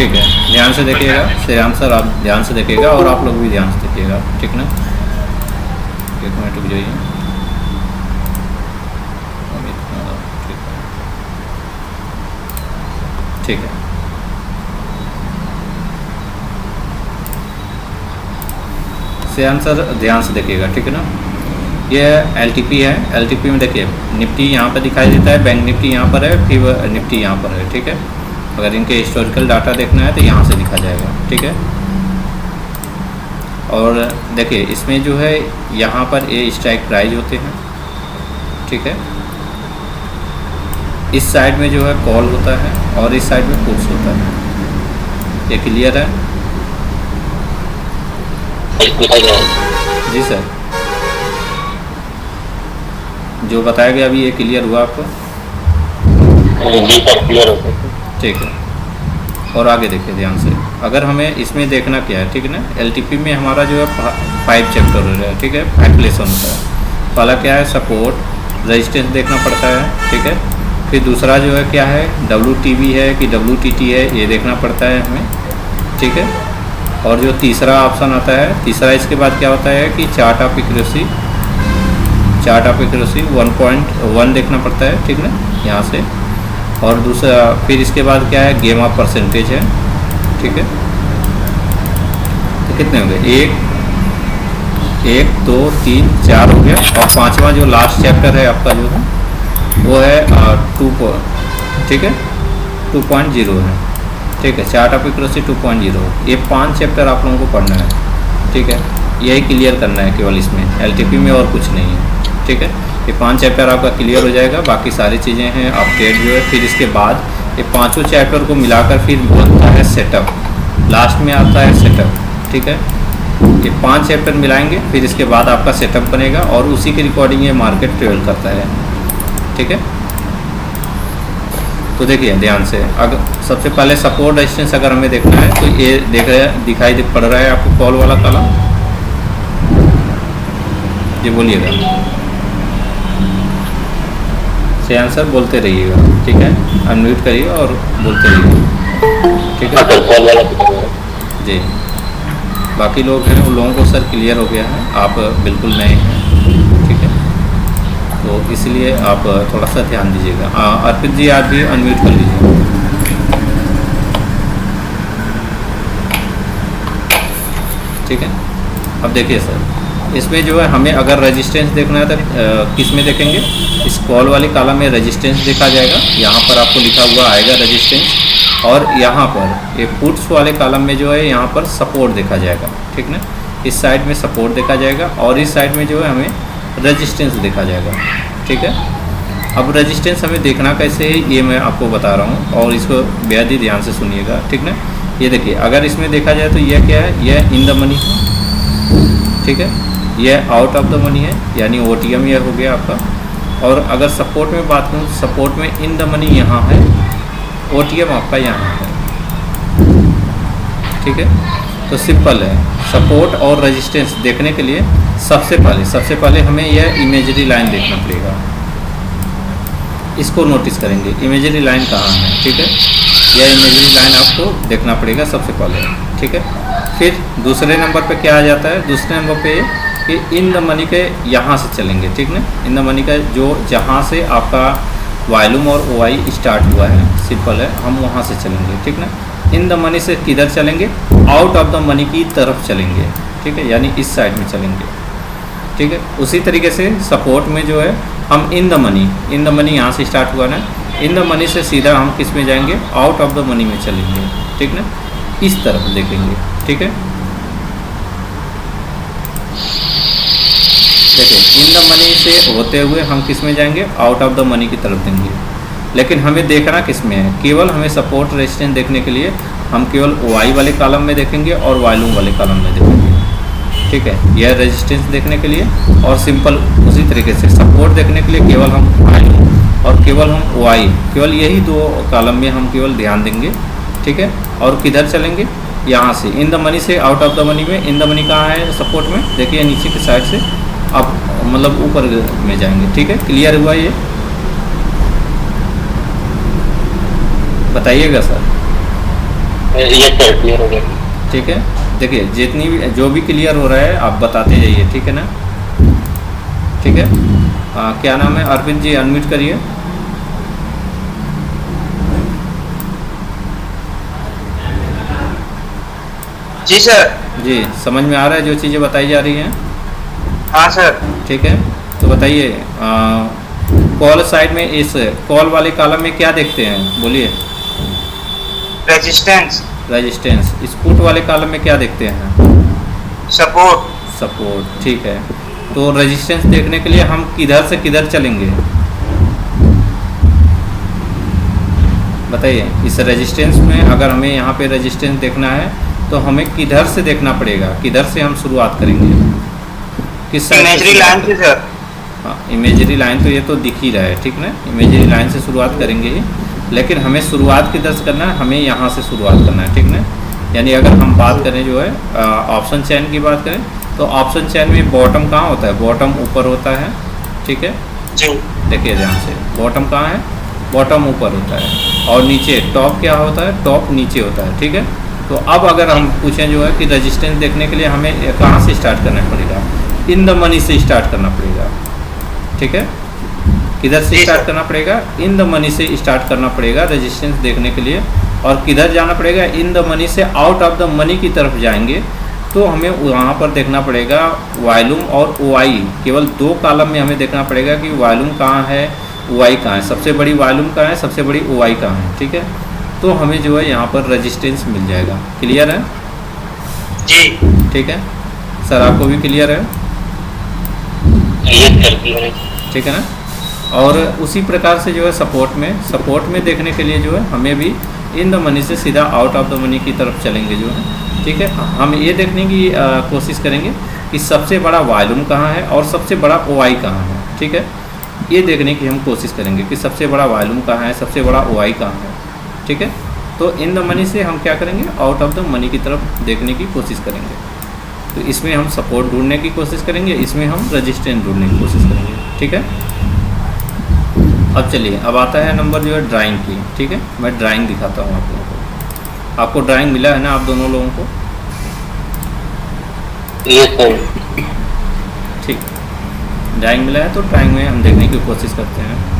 ठीक है, ध्यान से देखिएगा श्रेयांश सर, आप ध्यान से देखिएगा और आप लोग भी ध्यान से देखिएगा, ठीक ना। 1 मिनट रुक जाइए। ठीक है, श्रेयांश सर ध्यान से देखिएगा, ठीक है ना। ये एलटीपी है, एलटीपी में देखिए निफ्टी यहाँ पर दिखाई देता है, बैंक निफ्टी यहाँ पर है, फिर निफ्टी यहाँ पर है, ठीक है। अगर इनके हिस्टोरिकल डाटा देखना है तो यहाँ से दिखा जाएगा, ठीक है। और देखिए इसमें जो है यहाँ पर ये स्ट्राइक प्राइस होते हैं, ठीक है। इस साइड में जो है कॉल होता है और इस साइड में पुट्स होता है, ये क्लियर है जी सर? जो बताया गया अभी ये क्लियर हुआ आपको? ठीक है, और आगे देखिए ध्यान से। अगर हमें इसमें देखना क्या है, ठीक है ना, एलटीपी में हमारा जो है 5 चैप्टर हो रहा है, ठीक है, 5 लेसन होता है। पहला क्या है, सपोर्ट रेजिस्टेंस देखना पड़ता है, ठीक है। फिर दूसरा जो है क्या है, WTB है कि WTT है, ये देखना पड़ता है हमें, ठीक है। और जो तीसरा ऑप्शन आता है, तीसरा इसके बाद क्या होता है कि चार्ट ऑफ एक्यूरेसी 1.1 देखना पड़ता है, ठीक ना, यहाँ से। और दूसरा फिर इसके बाद क्या है, गेम ऑफ परसेंटेज है, ठीक है। तो कितने हो गए, 1 2 3 4 हो गया। और पांचवा जो लास्ट चैप्टर है आपका जो है वो है 2, ठीक है, 2.0 है, ठीक है। चार्ट ऑफ एक्यूरेसी 2.0, ये 5 चैप्टर आप लोगों को पढ़ना है, ठीक है। यही क्लियर करना है केवल इसमें, एलटीपी में और कुछ नहीं है, ठीक है। ये 5 चैप्टर आपका क्लियर हो जाएगा, बाकी सारी चीज़ें हैं अपडेट जो है। फिर इसके बाद ये पांचों चैप्टर को मिलाकर फिर बोलता है सेटअप, लास्ट में आता है सेटअप, ठीक है। ये 5 चैप्टर मिलाएंगे, फिर इसके बाद आपका सेटअप बनेगा और उसी के रिकॉर्डिंग ये मार्केट ट्रेवल करता है, ठीक है। तो देखिए ध्यान से, अगर सबसे पहले सपोर्ट रेजिस्टेंस अगर हमें देखना है तो ये दिखाई पड़ रहा है आपको कॉल वाला कॉलम, जी बोलिएगा, श्रेयांश सर बोलते रहिएगा, ठीक है, अनम्यूट करिए और बोलते रहिए, ठीक है जी। बाकी लोग हैं उन लोगों को सर क्लियर हो गया है, आप बिल्कुल नए हैं, ठीक है, तो इसलिए आप थोड़ा सा ध्यान दीजिएगा। अर्पित जी आप भी अनम्यूट कर लीजिए, ठीक है। अब देखिए सर, इसमें जो है हमें अगर रेजिस्टेंस देखना है तो किस में देखेंगे, इस कॉल वाले कॉलम में रेजिस्टेंस देखा जाएगा, यहाँ पर आपको लिखा हुआ आएगा रेजिस्टेंस। और यहाँ पर ये पुट्स वाले कॉलम में जो है यहाँ पर सपोर्ट देखा जाएगा, ठीक ना, इस साइड में सपोर्ट देखा जाएगा और इस साइड में जो है हमें रेजिस्टेंस देखा जाएगा, ठीक है। अब रेजिस्टेंस हमें देखना कैसे है ये मैं आपको बता रहा हूँ और इसको बेहद ही ध्यान से सुनिएगा, ठीक ना। ये देखिए अगर इसमें देखा जाए तो यह क्या है, यह इन द मनी है, ठीक है, यह आउट ऑफ द मनी है, यानी OTM यह हो गया आपका। और अगर सपोर्ट में बात करूँ, सपोर्ट में इन द मनी यहाँ है, OTM आपका यहाँ है, ठीक है। तो सिंपल है, सपोर्ट और रेजिस्टेंस देखने के लिए सबसे पहले हमें यह इमेजरी लाइन देखना पड़ेगा, इसको नोटिस करेंगे इमेजरी लाइन कहाँ है, ठीक है। यह इमेजरी लाइन आपको देखना पड़ेगा सबसे पहले, ठीक है। फिर दूसरे नंबर पे क्या आ जाता है, दूसरे नंबर पे कि इन द मनी के यहाँ से चलेंगे, ठीक ना, इन द मनी का जो जहाँ से आपका वॉल्यूम और OI स्टार्ट हुआ है, सिंपल है, हम वहाँ से चलेंगे, ठीक ना। इन द मनी से किधर चलेंगे, आउट ऑफ द मनी की तरफ चलेंगे, ठीक है, यानी इस साइड में चलेंगे, ठीक है। उसी तरीके से सपोर्ट में जो है हम इन द मनी यहाँ से स्टार्ट हुआ ना, इन द मनी से सीधा हम किस में जाएंगे, आउट ऑफ द मनी में चलेंगे, ठीक ना, इस तरफ देखेंगे, ठीक है। देखिए इन द मनी से होते हुए हम किस में जाएंगे, आउट ऑफ द मनी की तरफ देंगे। लेकिन हमें देखना किस में है, केवल हमें सपोर्ट रेजिस्टेंस देखने के लिए हम केवल OI वाले कॉलम में देखेंगे और वॉल्यूम वाले कॉलम में देखेंगे, ठीक है। यह रेजिस्टेंस देखने के लिए, और सिंपल उसी तरीके से सपोर्ट देखने के लिए केवल हम वॉल्यूम और केवल हम OI, केवल यही 2 कॉलम में हम केवल ध्यान देंगे, ठीक है। और किधर चलेंगे, यहाँ से इन द मनी से आउट ऑफ द मनी में। इन द मनी कहाँ है सपोर्ट में, देखिए नीचे की साइड से आप मतलब ऊपर में जाएंगे, ठीक है। क्लियर हुआ ये, बताइएगा सर। यस सर, क्लियर हो गया। ठीक है, देखिए जितनी भी जो भी क्लियर हो रहा है आप बताते जाइए, ठीक है ना। ठीक है, क्या नाम है अर्पित जी, अनम्यूट करिए। जी सर। जी, समझ में आ रहा है जो चीज़ें बताई जा रही हैं? हाँ सर। ठीक है, तो बताइए कॉल साइड में इस कॉल वाले कॉलम में क्या देखते हैं, बोलिए। रेजिस्टेंस। रेजिस्टेंस। इस पुट वाले कॉलम में क्या देखते हैं? सपोर्ट। सपोर्ट। ठीक है, तो रेजिस्टेंस देखने के लिए हम किधर से किधर चलेंगे, बताइए। इस रेजिस्टेंस में अगर हमें यहाँ पे रेजिस्टेंस देखना है तो हमें किधर से देखना पड़ेगा, किधर से हम शुरुआत करेंगे, किस साइड से? इमेजरी लाइन से सर। हाँ, इमेजरी लाइन तो ये तो दिख ही रहा है, ठीक ना। इमेजरी लाइन से शुरुआत करेंगे, लेकिन हमें शुरुआत किधर से करना है, हमें यहाँ से शुरुआत करना है, ठीक ना। यानी अगर हम बात करें जो है ऑप्शन चेन की बात करें तो ऑप्शन चेन में बॉटम कहाँ होता है, बॉटम ऊपर होता है, ठीक है जी। देखिए ध्यान से, बॉटम कहाँ है, बॉटम ऊपर होता है, और नीचे टॉप क्या होता है, टॉप नीचे होता है, ठीक है। तो अब अगर हम पूछें जो है कि रेजिस्टेंस देखने के लिए हमें कहाँ से स्टार्ट करना पड़ेगा, इन द मनी से स्टार्ट करना पड़ेगा, ठीक है। किधर से स्टार्ट करना पड़ेगा, इन द मनी से स्टार्ट करना पड़ेगा रेजिस्टेंस देखने के लिए। और किधर जाना पड़ेगा, इन द मनी से आउट ऑफ द मनी की तरफ जाएंगे तो हमें वहाँ पर देखना पड़ेगा वॉल्यूम और ओआई, केवल दो कॉलम में हमें देखना पड़ेगा कि वॉल्यूम कहाँ है, ओआई कहाँ है, सबसे बड़ी वॉल्यूम कहाँ है, सबसे बड़ी ओआई कहाँ है, ठीक है। तो हमें जो है यहाँ पर रेजिस्टेंस मिल जाएगा। क्लियर है? जी। ठीक है सर, आपको भी क्लियर है? ठीक है ना। और उसी प्रकार से जो है सपोर्ट में देखने के लिए जो है हमें भी इन द मनी से सीधा आउट ऑफ द मनी की तरफ चलेंगे जो है, ठीक है। हम ये देखने की कोशिश करेंगे कि सबसे बड़ा वॉल्यूम कहाँ है और सबसे बड़ा ओआई कहाँ है, ठीक है। ये देखने की हम कोशिश करेंगे कि सबसे बड़ा वॉल्यूम कहाँ है, सबसे बड़ा ओआई कहाँ है, ठीक है। तो इन द मनी से हम क्या करेंगे, आउट ऑफ द मनी की तरफ देखने की कोशिश करेंगे। तो इसमें हम सपोर्ट ढूंढने की कोशिश करेंगे, इसमें हम रेजिस्टेंस ढूंढने की कोशिश करेंगे, ठीक है। अब चलिए, अब आता है नंबर जो है ड्राइंग की, ठीक है। मैं ड्राइंग दिखाता हूँ आप लोगों को। आपको ड्राइंग मिला है ना आप दोनों लोगों को? Yes sir. ठीक, ड्राइंग मिला है तो ड्राइंग में हम देखने की कोशिश करते हैं।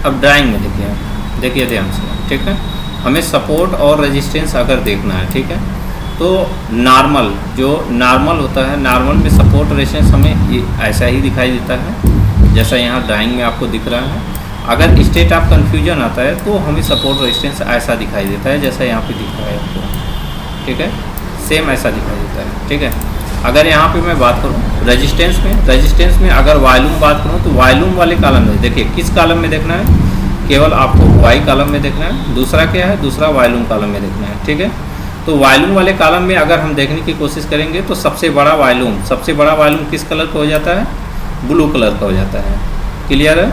अब ड्राइंग में देखिए ध्यान से, ठीक है। हमें सपोर्ट और रेजिस्टेंस अगर देखना है, ठीक है, तो नॉर्मल होता है, नॉर्मल में सपोर्ट रेजिस्टेंस हमें ऐसा ही दिखाई देता है जैसा यहाँ ड्राइंग में आपको दिख रहा है। अगर स्टेट ऑफ कन्फ्यूजन आता है तो हमें सपोर्ट रेजिस्टेंस ऐसा दिखाई देता है जैसा यहाँ पे दिख रहा है आपको, ठीक है, सेम ऐसा दिखाई देता है, ठीक है। अगर यहाँ पे मैं बात करूँ रेजिस्टेंस में अगर वॉल्यूम बात करूँ तो वॉल्यूम वाले कॉलम में देखिए, किस कॉलम में देखना है, केवल आपको वाई कॉलम में देखना है। दूसरा क्या है, दूसरा वॉल्यूम कॉलम में देखना है, ठीक है। तो वॉल्यूम वाले कॉलम में अगर हम देखने की कोशिश करेंगे तो सबसे बड़ा वॉल्यूम किस कलर का हो जाता है, ब्लू कलर का हो जाता है। क्लियर है?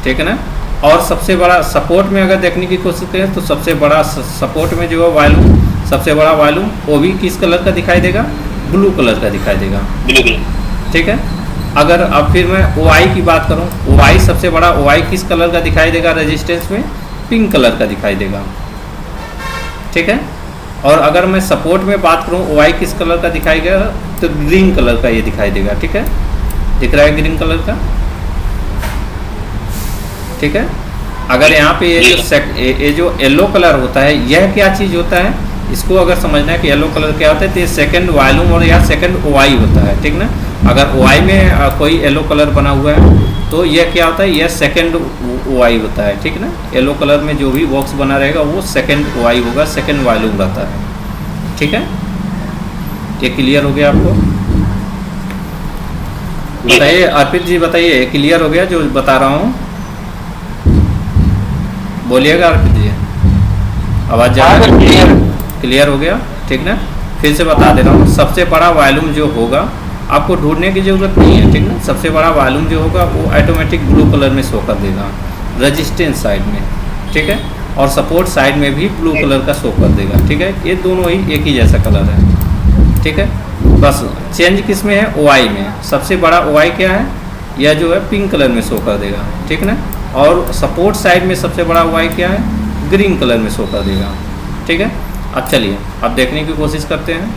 ठीक है ना। और सबसे बड़ा सपोर्ट में अगर देखने की कोशिश करें तो सबसे बड़ा सपोर्ट में जो है वॉल्यूम, सबसे बड़ा वॉल्यूम वो भी किस कलर का दिखाई देगा, ब्लू कलर का दिखाई देगा, ठीक है। अगर अब फिर मैं ओआई की बात करूं, ओआई सबसे बड़ा ओआई किस कलर का दिखाई देगा, रेजिस्टेंस में पिंक कलर का दिखाई देगा, ठीक है। और अगर मैं सपोर्ट में बात करूं ओआई किस कलर का दिखाई देगा, तो ग्रीन कलर का ये दिखाई देगा, ठीक है। दिख रहा है ग्रीन कलर का, ठीक है। अगर यहाँ पे ये जो येलो कलर होता है, यह क्या चीज़ होता है, इसको अगर समझना है कि येलो कलर क्या होता है तो ये सेकंड वॉल्यूम और या सेकंड ओआई होता है, ठीक ना। अगर ओआई में कोई येलो कलर बना हुआ है तो यह क्या होता है, यह सेकंड ओआई होता है, ठीक ना। येलो कलर में जो भी बॉक्स बना रहेगा वो सेकंड ओआई होगा, सेकंड वॉल्यूम रहता है, ठीक है। ये क्लियर हो गया आपको? बताइए अर्पित जी, बताइए क्लियर हो गया जो बता रहा हूँ? बोलिएगा अर्पित जी, आवाज़ जा रही है? क्लियर हो गया, ठीक ना। फिर से बता दे रहा हूँ, सबसे बड़ा वॉल्यूम जो होगा आपको ढूंढने की ज़रूरत नहीं है, ठीक ना। सबसे बड़ा वॉल्यूम जो होगा वो ऑटोमेटिक ब्लू कलर में शो कर देगा रेजिस्टेंस साइड में, ठीक है, और सपोर्ट साइड में भी ब्लू कलर का शो कर देगा, ठीक है। ये दोनों ही एक ही जैसा कलर है, ठीक है। बस चेंज किस में है, OI में। सबसे बड़ा OI क्या है, यह जो है पिंक कलर में शो कर देगा, ठीक ना। और सपोर्ट साइड में सबसे बड़ा OI क्या है, ग्रीन कलर में शो कर देगा, ठीक है। अब चलिए अब देखने की कोशिश करते हैं।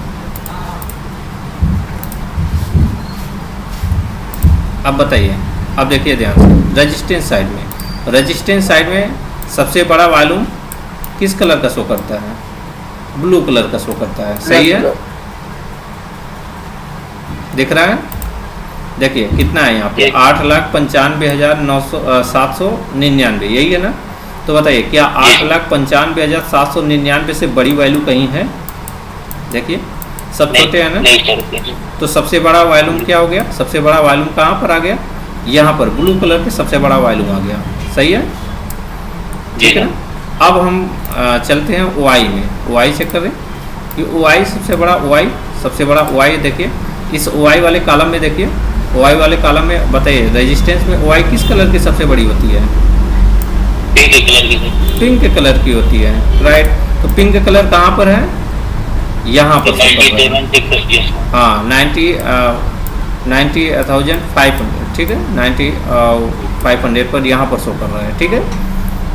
अब बताइए, अब देखिए ध्यान से, रेजिस्टेंस साइड में, रेजिस्टेंस साइड में सबसे बड़ा वॉल्यूम किस कलर का शो करता है, ब्लू कलर का शो करता है, सही है। दिख रहा है, देखिए कितना है यहाँ पे, 8,95,799, यही है ना। तो बताइए क्या 8,95,799 से बड़ी वैल्यू कहीं है, देखिए सब छोटे हैं ना। तो सबसे बड़ा वॉल्यूम क्या हो गया, सबसे बड़ा वॉल्यूम कहाँ पर आ गया, यहाँ पर ब्लू कलर पे सबसे बड़ा वॉल्यूम आ गया, सही है, ठीक है ना। अब हम चलते हैं OI में, OI चेक करें कि OI सबसे बड़ा OI देखिए, इस OI वाले कॉलम में देखिए, OI वाले कॉलम में बताइए रेजिस्टेंस में OI किस कलर की सबसे बड़ी होती है, पिंक कलर की होती है, राइट। तो पिंक कलर कहाँ पर है, यहाँ पर हाँ 90,500, ठीक है, 90,500 पर यहाँ पर शो कर रहा है, ठीक है।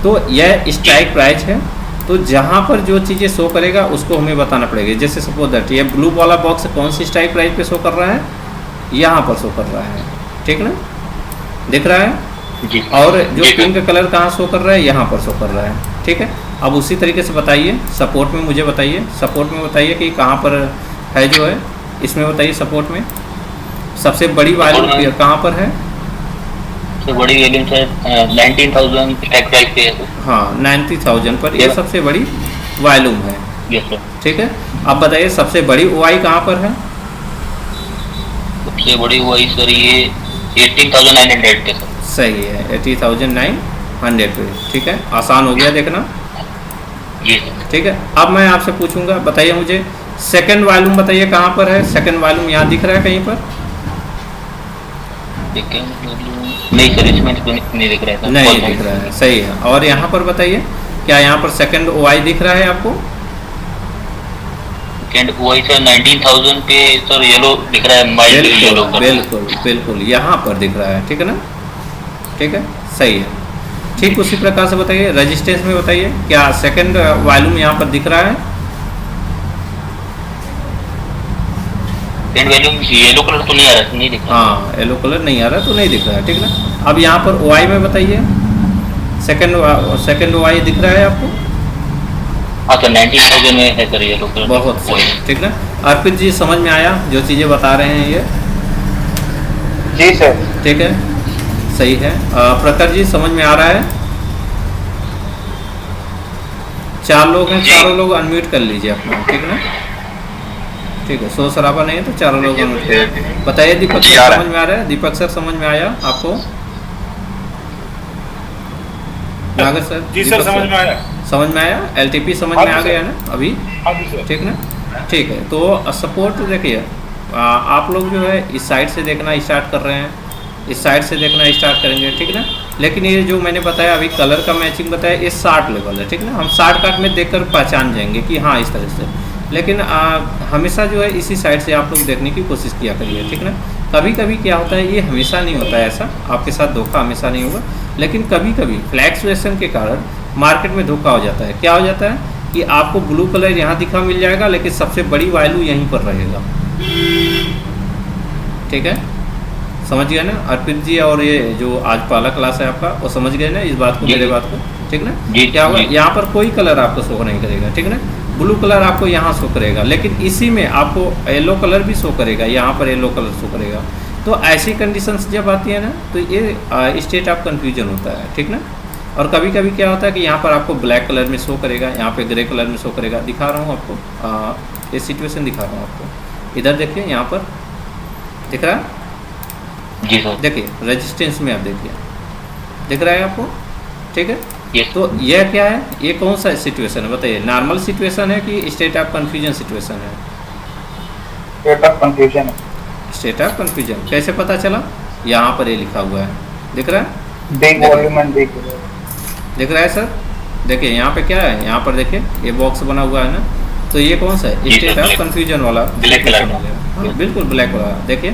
तो यह स्ट्राइक प्राइस है। तो जहाँ पर जो चीज़ें शो करेगा उसको हमें बताना पड़ेगा। जैसे सपोज दैट ये ब्लू वाला बॉक्स कौन सी स्ट्राइक प्राइस पे शो कर रहा है, यहाँ पर शो कर रहा है, ठीक ना, दिख रहा है। और जो पिंक कलर कहाँ शो कर रहा है, यहाँ पर शो कर रहा है, ठीक है। अब उसी तरीके से बताइए सपोर्ट में, मुझे बताइए सपोर्ट में, बताइए कि कहाँ पर है जो है, इसमें बताइए सपोर्ट में सबसे बड़ी वैल्यू कहाँ पर है, बड़ी वैल्यू है 19,000 स्ट्राइक प्राइस पे है। हाँ 90,000 पर यह सबसे बड़ी वॉल्यूम है, ठीक है। अब बताइए सबसे बड़ी OI कहाँ पर है, सबसे बड़ी OI सर ये 18,900 पे सर, सही है 80,900 पे, ठीक है। आसान हो गया देखना, ठीक है। अब मैं आपसे पूछूंगा, बताइए मुझे सेकंड वॉल्यूम बताइए कहाँ पर है, सेकंड वॉल्यूम यहाँ दिख रहा है कहीं पर, नहीं सर इसमें नहीं दिख रहा है, नहीं दिख रहा है, सही है। और यहाँ पर बताइए क्या यहाँ पर सेकंड OI दिख रहा है आपको, सेकंड OI सर 19,000 पे सर येलो दिख रहा है, माइल्ड येलो, बिल्कुल बिल्कुल यहाँ पर दिख रहा है, ठीक है ना, ठीक है, सही है। ठीक उसी प्रकार से बताइए रेजिस्टेंस में, बताइए क्या सेकंड वॉल्यूम यहाँ पर दिख रहा है, वॉल्यूम येलो कलर तो नहीं आ रहा, नहीं दिख रहा, हाँ येलो कलर नहीं आ रहा तो नहीं दिख रहा है, ठीक ना। अब यहाँ पर OI में बताइए सेकंड OI दिख रहा है आपको, हाँ सर 19,000 में है सर येलो कलर, बहुत सही, ठीक ना। अर्पित जी समझ में आया जो चीज़ें बता रहे हैं ये, जी सर, ठीक है, सही है। प्रखर जी समझ में आ रहा है, 4 लोग हैं, चारों लोग अनम्यूट कर लीजिए अपना, ठीक ना, ठीक है, शोर शराबा नहीं है तो चारों लोग अनम्यूट कर। बताइए दीपक सर समझ में आ रहा है, दीपक सर समझ में आया आपको, नागर सर जी सर समझ में आया, समझ में आया, LTP समझ में आ गया ना अभी, ठीक ना, ठीक है। तो सपोर्ट देखिए आप लोग जो है इस साइड से देखना स्टार्ट कर रहे हैं, इस साइड से देखना स्टार्ट करेंगे, ठीक ना। लेकिन ये जो मैंने बताया अभी कलर का मैचिंग बताया, ये 60 लेवल है, ठीक ना। हम 60 काट में देखकर पहचान जाएंगे कि हाँ इस तरह से, लेकिन हमेशा जो है इसी साइड से आप लोग देखने की कोशिश किया करिए, ठीक ना। कभी कभी क्या होता है, ये हमेशा नहीं होता है ऐसा, आपके साथ धोखा हमेशा नहीं होगा, लेकिन कभी कभी फ्लैक्चुएशन के कारण मार्केट में धोखा हो जाता है। क्या हो जाता है कि आपको ब्लू कलर यहाँ दिखा मिल जाएगा, लेकिन सबसे बड़ी वैल्यू यहीं पर रहेगा, ठीक है, समझ गए ना अर्पित जी। और ये जो आज पहला क्लास है आपका वो समझ गए ना इस बात को, मेरे बात को, ठीक ना। क्या होगा यहाँ पर कोई कलर आपको शो नहीं करेगा, ठीक ना, ब्लू कलर आपको यहाँ शो करेगा, लेकिन इसी में आपको येलो कलर भी शो करेगा, यहाँ पर येलो कलर शो करेगा। तो ऐसी कंडीशंस जब आती है ना तो ये स्टेट ऑफ कन्फ्यूजन होता है, ठीक ना। और कभी कभी क्या होता है कि यहाँ पर आपको ब्लैक कलर में शो करेगा, यहाँ पे ग्रे कलर में शो करेगा। दिखा रहा हूँ आपको, ये सिचुएशन दिखा रहा हूँ आपको, इधर देखिए यहाँ पर दिख रहा है जी सर, देखिए रेजिस्टेंस में आप देखिए दिख रहा है आपको, ठीक है। yes. तो यह क्या है, ये कौन सा सिचुएशन है बताइए, नॉर्मल सिचुएशन है कि स्टेट ऑफ कन्फ्यूजन सिचुएशन है, स्टेट ऑफ कंफ्यूजन है, स्टेट ऑफ कन्फ्यूजन। कैसे पता चला? यहाँ पर ये लिखा हुआ है, दिख रहा है? बिग वॉल्यूम एंड बिग दिख रहा है सर? देखिए यहाँ पे क्या है, यहाँ पर देखिए ये बॉक्स बना हुआ है ना, तो ये कौन सा है? स्टेट ऑफ कन्फ्यूजन वाला ब्लैक कलर हो गया। हाँ बिल्कुल ब्लैक वाला। देखिए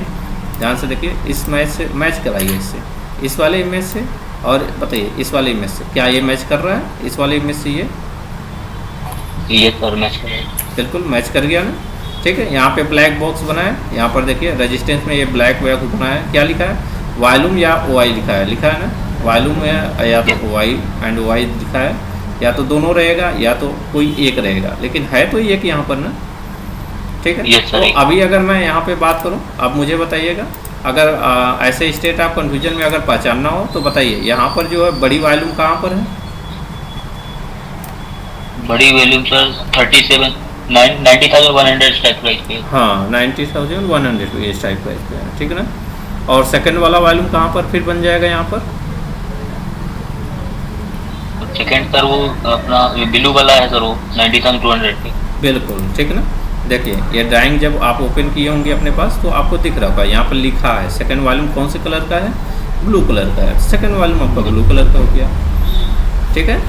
ध्यान से देखिए, इस मैच से मैच कराइए इससे, इस वाले इमेज से, और बताइए इस वाले इमेज से, क्या ये मैच कर रहा है इस वाले इमेज से? ये सर मैच कर रहा है, बिल्कुल मैच कर गया ना। ठीक है, यहाँ पे ब्लैक बॉक्स बना है, यहाँ पर देखिए रेजिस्टेंस में ये ब्लैक बॉक्स बना है, क्या लिखा है? वॉल्यूम या OI लिखा है ना, वॉल्यूम या तो OI एंड OI लिखा है, या तो दोनों रहेगा या तो कोई एक रहेगा, लेकिन है तो एक यहाँ पर ना। ठीक है, Yes, sir. तो अभी अगर मैं यहाँ पे बात करूँ, अब मुझे बताइएगा, अगर ऐसे स्टेट ऑफ कन्फ्यूजन में अगर पहचानना हो तो बताइए, यहाँ पर जो है बड़ी वॉल्यूम कहाँ पर है? बड़ी वॉल्यूम सर 90,100 स्ट्राइक प्राइस पे। हाँ 90,100 ये स्ट्राइक प्राइस पे है, ठीक है ना। और सेकंड वाला वॉल्यूम कहाँ पर फिर बन जाएगा यहाँ पर? सेकंड सर वो अपना ब्लू वाला है सर, वो 90,200 पे। बिल्कुल ठीक है ना। देखिए ये ड्राइंग जब आप ओपन किए होंगे अपने पास तो आपको दिख रहा होगा, यहाँ पर लिखा है सेकंड वॉल्यूम कौन से कलर का है? ब्लू कलर का है। सेकंड वॉल्यूम आपका ब्लू कलर का हो गया, ठीक है।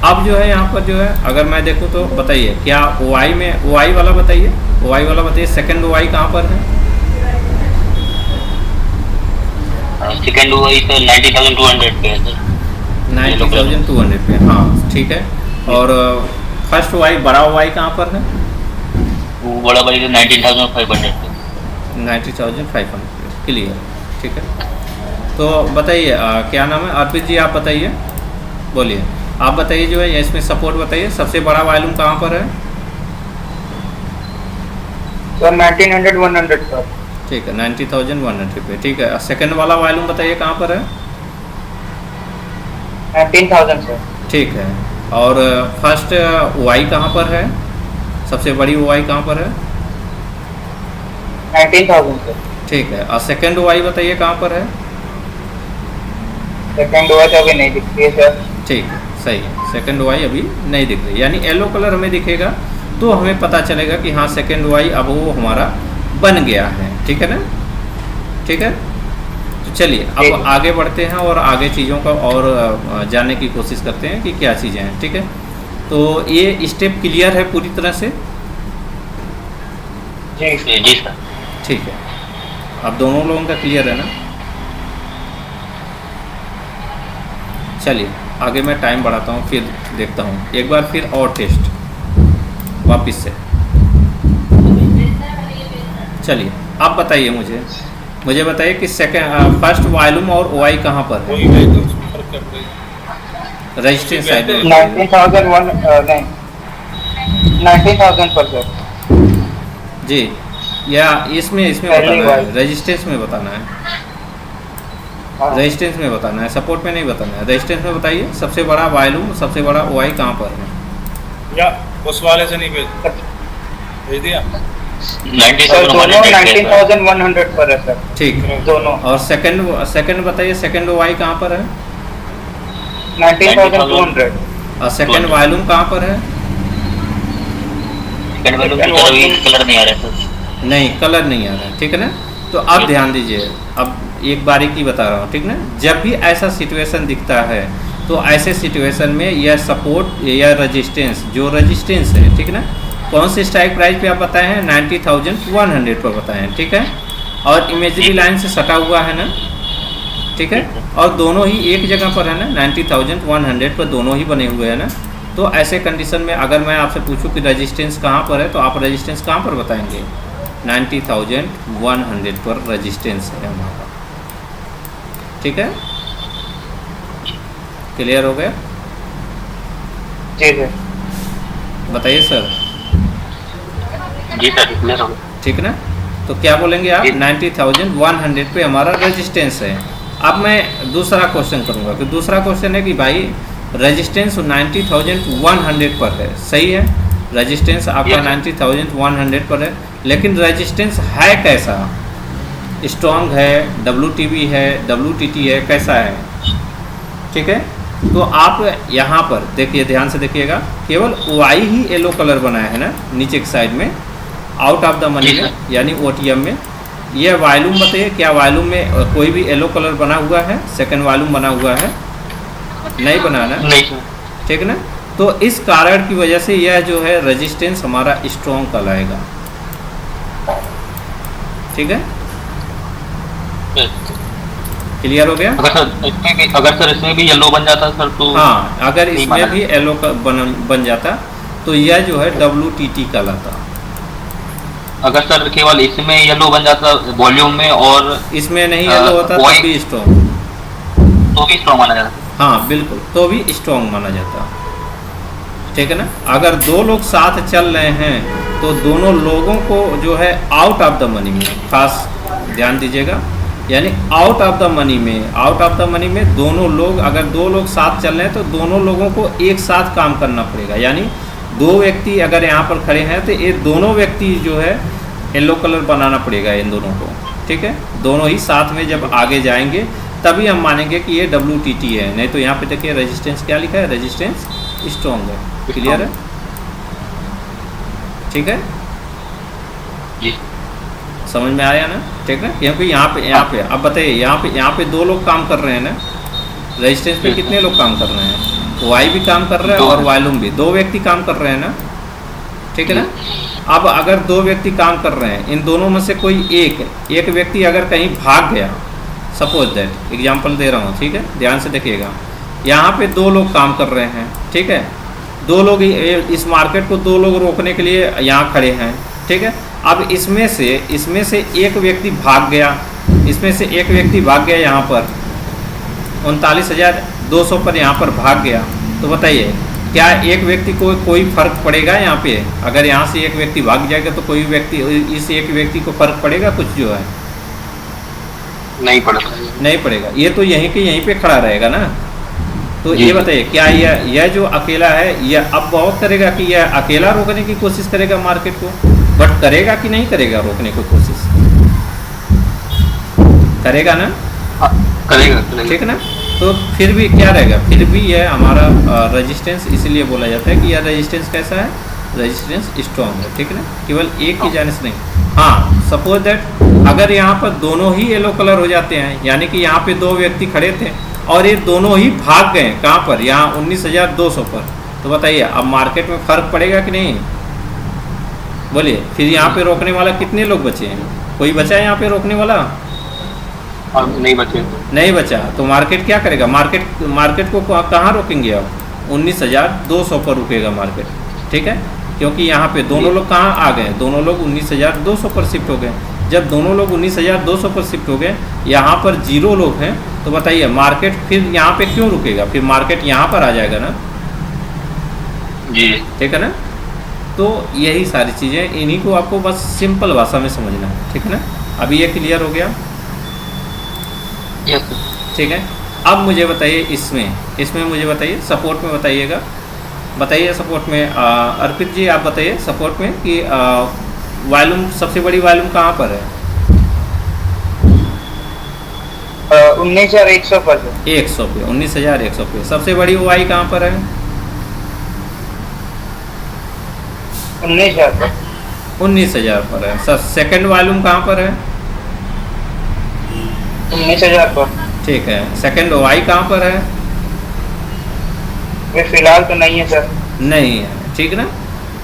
अब जो है यहाँ पर जो है अगर मैं देखूँ तो बताइए, क्या OI में OI वाला बताइए, OI वाला बताइए, सेकंड OI कहाँ पर है? सेकंड OI सर 90,200 पे है सर, 90,200 पे, हाँ ठीक है। और फर्स्ट OI बड़ा OI कहाँ पर है? वो बड़ा भाई तो 19,500 पे। 90,500 क्लियर, ठीक है। तो बताइए क्या नाम है अर्पित जी, आप बताइए, बोलिए आप बताइए जो है इसमें सपोर्ट बताइए, सबसे बड़ा वॉल्यूम कहाँ पर है? Sir 19,100 sir. ठीक है 90,100 पे, ठीक है। सेकंड वाला वॉल्यूम बताइए कहाँ पर है? 19,000 सर। ठीक है। और फर्स्ट OI कहाँ पर है? सबसे बड़ी OI कहाँ पर है? 19,000 सर। ठीक है। और सेकंड OI बताइए कहाँ पर है? सेकंड हुआ तो अभी नहीं दिखती है सर। ठीक है, सही है, सेकंड OI अभी नहीं दिख रही, यानी येलो कलर हमें दिखेगा तो हमें पता चलेगा कि हाँ सेकंड OI अब वो हमारा बन गया है, ठीक है ना। ठीक है, तो चलिए अब आगे बढ़ते हैं और आगे चीज़ों का और जानने की कोशिश करते हैं कि क्या चीज़ें हैं, ठीक है। तो ये स्टेप क्लियर है पूरी तरह से? जी सर। ठीक है, अब दोनों लोगों का क्लियर है ना। चलिए आगे मैं टाइम बढ़ाता हूँ, फिर देखता हूँ एक बार फिर और टेस्ट वापस से। चलिए अब बताइए मुझे बताइए कि सेकंड फर्स्ट वॉल्यूम और OI कहाँ पर है? रजिस्ट्रेशन साइड में 19,000 पर सर जी, या इसमें बताना है, रेजिस्टेंस में बताना है, रेजिस्टेंस में बताना है, सपोर्ट में नहीं बताना है, रेजिस्टेंस में बताइए सबसे बड़ा वॉल्यूम सबसे बड़ा OI कहाँ पर है? या उस वाले से नहीं भेज दिया। 19,100 पर है सर। ठीक है, दोनों। और सेकंड बताइए, सेकंड OI कहाँ पर है? 19,200। और सेकंड वॉल्यूम कहाँ पर है? सेकंड वॉल्यूम कलर नहीं आ रहा है सर। नहीं कलर नहीं आ रहा है, ठीक है ना। तो अब ध्यान दीजिए, अब एक बारीकी बता रहा हूँ, ठीक ना। जब भी ऐसा सिचुएशन दिखता है तो ऐसे सिचुएशन में यह सपोर्ट या रेजिस्टेंस, जो रेजिस्टेंस है, ठीक ना, कौन सी स्ट्राइक प्राइस पे आप बताए हैं? 90,100 पर बताए हैं, ठीक है। और इमेजरी लाइन से सटा हुआ है ना, ठीक है, और दोनों ही एक जगह पर है ना, 90,100 पर दोनों ही बने हुए हैं ना। तो ऐसे कंडीशन में अगर मैं आपसे पूछूं कि रेजिस्टेंस कहाँ पर है, तो आप रेजिस्टेंस कहाँ पर बताएंगे? 90,100 पर रेजिस्टेंस है हमारा, ठीक है। क्लियर हो गया? जी सर। बताइए सर। जी सर क्लियर हो गया। ठीक ना, तो क्या बोलेंगे आप? 90,100 पे हमारा रेजिस्टेंस है। अब मैं दूसरा क्वेश्चन करूँगा कि दूसरा क्वेश्चन है कि भाई रेजिस्टेंस 90,100 पर है, सही है, रेजिस्टेंस आपका 90,100 पर है, लेकिन रेजिस्टेंस है कैसा? स्ट्रॉन्ग है, WTB है, WTT है, कैसा है? ठीक है, तो आप यहाँ पर देखिए, ध्यान से देखिएगा, केवल OI ही येलो कलर बनाया है ना नीचे की साइड में, आउट ऑफ द मनी में, यानी OTM में, यह वॉल्यूम बताइए, क्या वॉल्यूम में कोई भी येलो कलर बना हुआ है? सेकंड वॉल्यूम बना हुआ है? नहीं बना ना, नहीं सर। ठीक है ना। तो इस कारण की वजह से यह जो है रेजिस्टेंस हमारा स्ट्रॉन्ग कहलाएगा, ठीक है। क्लियर हो गया? अगर सर इसमें भी येलो बन जाता सर तो? हाँ, अगर नहीं इसमें बना। भी येलो बन जाता तो यह जो है WTT कहलाता। अगर सर केवल इसमें येलो बन जाता वॉल्यूम में और इसमें नहीं येलो होता white- तो भी स्ट्रॉन्ग, तो भी स्ट्रॉन्ग माना जाता। हाँ बिल्कुल, तो भी स्ट्रॉन्ग माना जाता, ठीक है ना। अगर दो लोग साथ चल रहे हैं तो दोनों लोगों को जो है आउट ऑफ द मनी में, खास ध्यान दीजिएगा, यानी आउट ऑफ द मनी में दोनों लोग, अगर दो लोग साथ चल रहे हैं तो दोनों लोगों को एक साथ काम करना पड़ेगा। यानी दो व्यक्ति अगर यहाँ पर खड़े हैं तो ये दोनों व्यक्ति जो है येलो कलर बनाना पड़ेगा इन दोनों को, ठीक है। दोनों ही साथ में जब आगे जाएंगे तभी हम मानेंगे कि ये WTT है। नहीं तो यहाँ पे देखिए रेजिस्टेंस क्या लिखा है, रेजिस्टेंस स्ट्रॉन्ग है। क्लियर है? ठीक है, जी समझ में आया ना, ठीक है। क्योंकि यहाँ पे अब बताइए, यहाँ पे दो लोग काम कर रहे हैं ना, रेजिस्टेंस पे कितने लोग काम कर रहे हैं? वाई भी काम कर रहा है और वॉल्यूम भी, दो व्यक्ति काम कर रहे हैं ना, ठीक है ना। अब अगर दो व्यक्ति काम कर रहे हैं, इन दोनों में से कोई एक व्यक्ति अगर कहीं भाग गया, सपोज दैट, एग्जांपल दे रहा हूँ, ठीक है, ध्यान से देखिएगा। यहाँ पे दो लोग काम कर रहे हैं, ठीक है, दो लोग इस मार्केट को दो लोग रोकने के लिए यहाँ खड़े हैं, ठीक है। अब इसमें से एक व्यक्ति भाग गया, यहाँ पर 39,200 पर यहाँ पर भाग गया। तो बताइए क्या एक व्यक्ति को कोई फर्क पड़ेगा? यहाँ पे अगर यहाँ से एक व्यक्ति भाग जाएगा तो कोई व्यक्ति, इस एक व्यक्ति को फर्क पड़ेगा कुछ जो है? नहीं पड़ेगा। ये तो यहीं पे खड़ा रहेगा ना। तो ये बताइए क्या यह जो अकेला है, यह अब बहुत करेगा कि यह अकेला रोकने की कोशिश करेगा मार्केट को, बट करेगा कि नहीं करेगा रोकने की कोशिश? करेगा ना, करेगा, ठीक है ना। तो फिर भी क्या रहेगा, फिर भी यह हमारा रेजिस्टेंस इसलिए बोला जाता है कि यह रेजिस्टेंस कैसा है, रेजिस्टेंस स्ट्रॉन्ग है, ठीक है ना। केवल एक की जाने से नहीं। हाँ, सपोज दैट अगर यहाँ पर दोनों ही येलो कलर हो जाते हैं, यानी कि यहाँ पे दो व्यक्ति खड़े थे और ये दोनों ही भाग गए, कहाँ पर? यहाँ 19,200 पर। तो बताइए अब मार्केट में फर्क पड़ेगा कि नहीं? बोलिए, फिर यहाँ पे रोकने वाला कितने लोग बचे हैं? कोई बचा है यहाँ पे रोकने वाला? नहीं बचा। तो मार्केट क्या करेगा? मार्केट को कहाँ रोकेंगे अब? 19,200 पर रुकेगा मार्केट, ठीक है। क्योंकि यहाँ पे दोनों लोग कहाँ आ गए? दोनों लोग 19,200 पर शिफ्ट हो गए। जब दोनों लोग 19,200 पर शिफ्ट हो गए, यहाँ पर 0 लोग हैं, तो बताइए मार्केट फिर यहाँ पे क्यों रुकेगा? फिर मार्केट यहाँ पर आ जाएगा ना जी, ठीक है ना। तो यही सारी चीज़ें, इन्हीं को आपको बस सिंपल भाषा में समझना है, ठीक है ना। अभी ये क्लियर हो गया, ठीक है। अब मुझे बताइए इसमें मुझे बताइए सपोर्ट में बताइएगा, बताइए सपोर्ट में अर्पित जी आप बताइए सपोर्ट में कि वॉल्यूम, सबसे बड़ी वॉल्यूम कहाँ पर है? 19,100 पर है। 100 पे, 19,100 पे। सबसे बड़ी वाई कहाँ पर है? 19,000 पर। 19,000 पर है। सेकंड वॉल्यूम कहाँ पर है? 19,000 पर। ठीक है। सेकंड वाई कहाँ पर है? वे फिलहाल तो नहीं है सर। नहीं है, ठीक ना।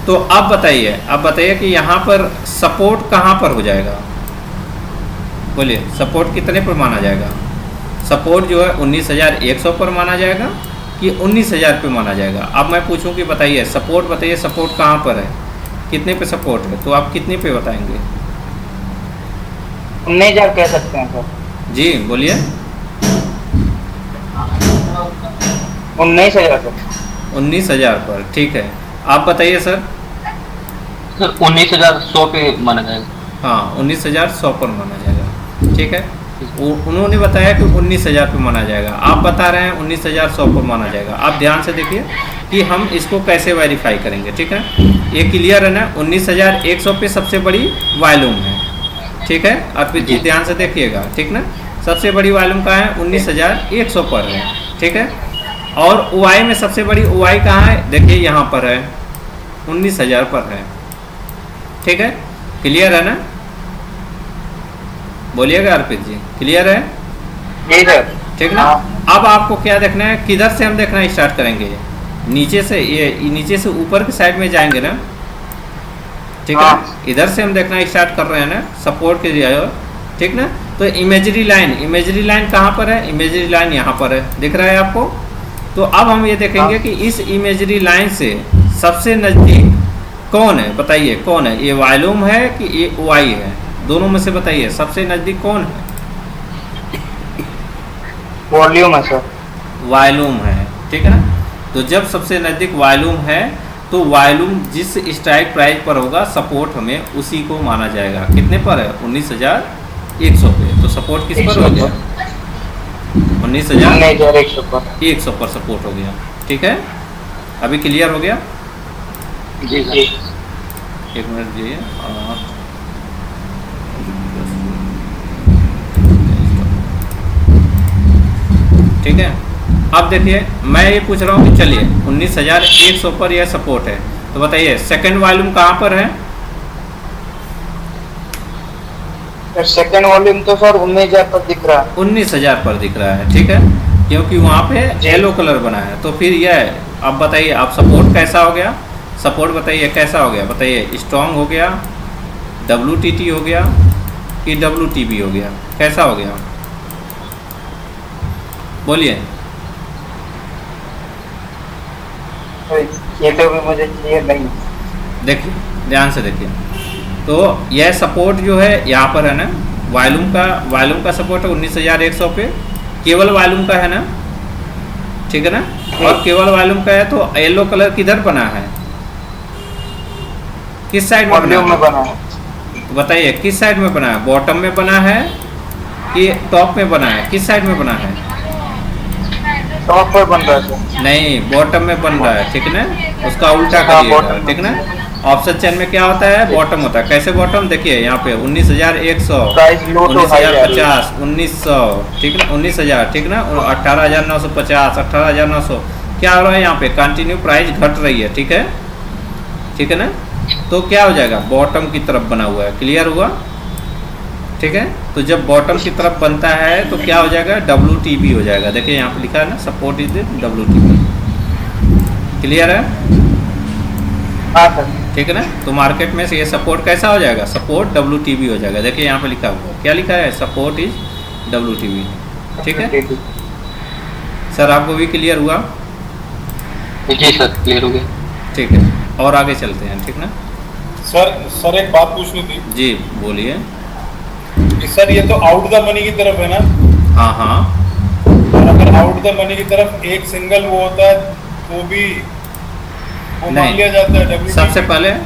तो अब बताइए कि यहाँ पर सपोर्ट कहाँ पर हो जाएगा? बोलिए, सपोर्ट कितने पर माना जाएगा? सपोर्ट जो है 19,100 पर माना जाएगा कि 19,000 पे माना जाएगा? अब मैं पूछूं कि बताइए सपोर्ट कहाँ पर है, कितने पे सपोर्ट है? तो आप कितने पे बताएंगे? 19,000 कह सकते हैं सर। जी बोलिए। 19,000 पर। 19,000 पर, ठीक है। आप बताइए सर। 19,100 पे माना जाएगा। हाँ, 19,100 पर माना जाएगा, ठीक है। उन्होंने बताया कि 19,000 पे माना जाएगा, आप बता रहे हैं 19,100 पर माना जाएगा। आप ध्यान से देखिए कि हम इसको कैसे वेरीफाई करेंगे, ठीक है। ये क्लियर है ना? 19,100 पे सबसे बड़ी वॉल्यूम है, ठीक है। अर्पित जी ध्यान से देखिएगा, ठीक ना। सबसे बड़ी वॉल्यूम कहाँ है? 19,100 पर है, ठीक है। और वाई में सबसे बड़ी वाई कहाँ है? देखिए यहाँ पर है, 19,000 पर है, ठीक है। क्लियर है ना? बोलिएगा अर्पित जी, क्लियर है? जी सर। ठीक ना। हाँ। अब आपको क्या देखना है, किधर से हम देखना स्टार्ट करेंगे? नीचे से, ये नीचे से ऊपर की साइड में जाएंगे ना, ठीक है? हाँ। इधर से हम देखना स्टार्ट कर रहे हैं ना, सपोर्ट के लिए, ठीक ना। तो इमेजरी लाइन कहाँ पर है? इमेजरी लाइन यहाँ पर है, दिख रहा है आपको? तो अब हम ये देखेंगे कि इस इमेजरी लाइन से सबसे नज़दीक कौन है, बताइए कौन है? ये वॉल्यूम है कि ये वाई है? दोनों में से बताइए सबसे नज़दीक कौन है? वॉल्यूम है सर। वॉल्यूम है, ठीक है ना। तो जब सबसे नज़दीक वॉल्यूम है तो वॉल्यूम जिस स्ट्राइक प्राइस पर होगा सपोर्ट हमें उसी को माना जाएगा। कितने पर है? 19,100 पे। तो सपोर्ट किस पर हो गया? 19,100 पर सपोर्ट हो गया, ठीक है। अभी क्लियर हो गया? जी सर। एक मिनट दीजिए। ठीक है। अब देखिए मैं ये पूछ रहा हूँ कि चलिए 19,100 पर यह सपोर्ट है, तो बताइए सेकंड वॉल्यूम कहाँ पर है? सेकंड वॉल्यूम तो सर 19,000 पर दिख रहा है। 19,000 पर दिख रहा है, ठीक है, क्योंकि वहाँ पे येलो कलर बना है। तो फिर यह अब बताइए, अब सपोर्ट कैसा हो गया? सपोर्ट बताइए कैसा हो गया? बताइए स्ट्रॉन्ग हो गया, WTT हो गया कि WTB हो गया? कैसा हो गया बोलिए? ये तो भी मुझे क्लियर नहीं। देखिए ध्यान से देखिए, तो यह सपोर्ट जो है यहाँ पर है ना, वॉल्यूम का सपोर्ट है 19,100 पे, केवल वॉल्यूम का है ना, ठीक है ना। और केवल वॉल्यूम का है तो येलो कलर किधर बना है? किस साइड में वॉल्यूम में बना है? तो बताइए किस साइड में बना है? बॉटम में बना है कि टॉप में बना है? किस साइड में बना है? टॉप पर बन रहा है सर। नहीं, बॉटम में बन रहा है, ठीक ना। उसका उल्टा हाँ, करिएगा, bottom ठीक ना। ऑप्शन चेन में क्या होता है? बॉटम होता है। कैसे बॉटम? देखिए यहाँ पे 19,100, प्राइस लो तो हाई 19,050, 1900, ठीक ना, 19,000, ठीक ना, और 18,950, 18,900 क्या हो रहा है यहाँ पे? कंटिन्यू प्राइस घट रही है, ठीक है, ठीक है ना। तो क्या हो जाएगा? बॉटम की तरफ बना हुआ है, क्लियर हुआ? ठीक है। तो जब बॉटम की तरफ बनता है तो क्या हो जाएगा? WTB हो जाएगा। देखिए यहाँ पे लिखा है ना, सपोर्ट इज WTB, क्लियर है? हाँ सर। ठीक है ना। तो मार्केट में से ये सपोर्ट कैसा हो जाएगा? सपोर्ट WTB हो जाएगा। देखिए यहाँ पे लिखा हुआ, क्या लिखा है? सपोर्ट इज WTB, ठीक है। सर आपको भी क्लियर हुआ? जी सर, क्लियर हो गया। ठीक है, और आगे चलते हैं, ठीक ना। सर एक बात पूछनी थी जी बोलिए। कि सर ये तो आउट द मनी की तरफ है ना, हाँ हाँ, और अगर आउट द मनी की तरफ एक सिंगल वो होता है वो भी वो मान नहीं। लिया जाता है WTB?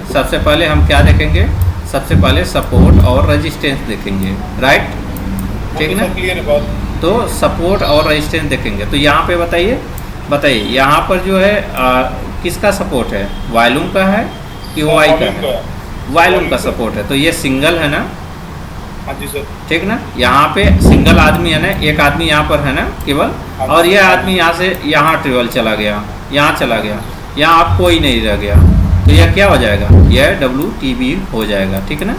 सबसे पहले हम क्या देखेंगे? सबसे पहले सपोर्ट और रेजिस्टेंस देखेंगे, राइट, ठीक ना। क्लियर बात। तो सपोर्ट और रेजिस्टेंस देखेंगे। तो यहाँ पे बताइए यहाँ पर जो है किसका सपोर्ट है? वॉल्यूम का है कि वाई का है? वॉल्यूम का सपोर्ट है। तो ये सिंगल है ना? हाँ जी सर। ठीक ना। यहाँ पे सिंगल आदमी है ना, एक आदमी यहाँ पर है ना केवल, और ये आदमी यहाँ से यहाँ ट्रेवल चला गया, यहाँ चला गया, यहाँ आप कोई नहीं रह गया, तो यह क्या हो जाएगा? यह WTB हो जाएगा, ठीक है ना,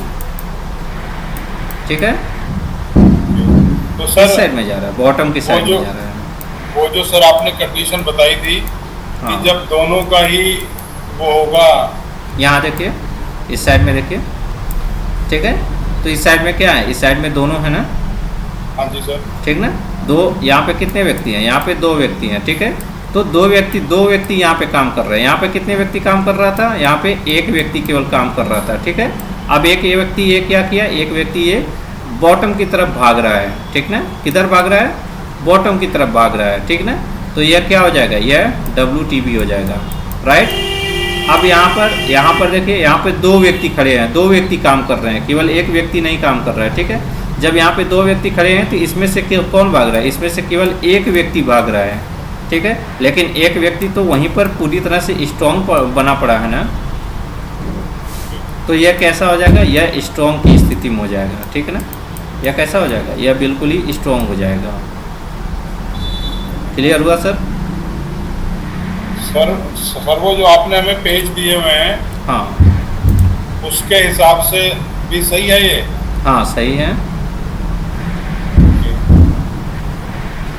ठीक है। तो किस सर साइड में जा रहा है? बॉटम की साइड में जा रहा है। वो जो सर आपने कंडीशन बताई थी हाँ। कि जब दोनों का ही वो होगा, यहाँ देखिए, इस साइड में देखिए, ठीक है। तो इस साइड में क्या है? इस साइड में दोनों है ना, हाँ जी सर, ठीक ना। दो, यहाँ पे कितने व्यक्ति हैं? यहाँ पे 2 व्यक्ति हैं, ठीक है। तो दो व्यक्ति यहाँ पे काम कर रहे हैं। यहाँ पे कितने व्यक्ति काम कर रहा था? यहाँ पे एक व्यक्ति केवल काम कर रहा था, ठीक है। अब एक ये व्यक्ति ये क्या किया? एक व्यक्ति ये बॉटम की तरफ भाग रहा है, ठीक ना। किधर भाग रहा है? बॉटम की तरफ भाग रहा है, ठीक ना। तो यह क्या हो जाएगा? यह WTB हो जाएगा, राइट। अब यहाँ पर देखिए, यहाँ पे 2 व्यक्ति खड़े हैं, 2 व्यक्ति काम कर रहे हैं, केवल एक व्यक्ति नहीं काम कर रहा है, ठीक है। जब यहाँ पे 2 व्यक्ति खड़े हैं तो इसमें से कौन भाग रहा है? इसमें से केवल एक व्यक्ति भाग रहा है, ठीक है। लेकिन एक व्यक्ति तो वहीं पर पूरी तरह से स्ट्रॉन्ग बना पड़ा है ना, तो यह कैसा हो जाएगा? यह स्ट्रॉन्ग की स्थिति में हो जाएगा, ठीक है ना। यह कैसा हो जाएगा? यह बिल्कुल ही स्ट्रॉन्ग हो जाएगा। क्लियर हुआ सर? सर वो जो आपने हमें पेज दिए हुए हैं, हाँ उसके हिसाब से भी सही है ये? हाँ सही है।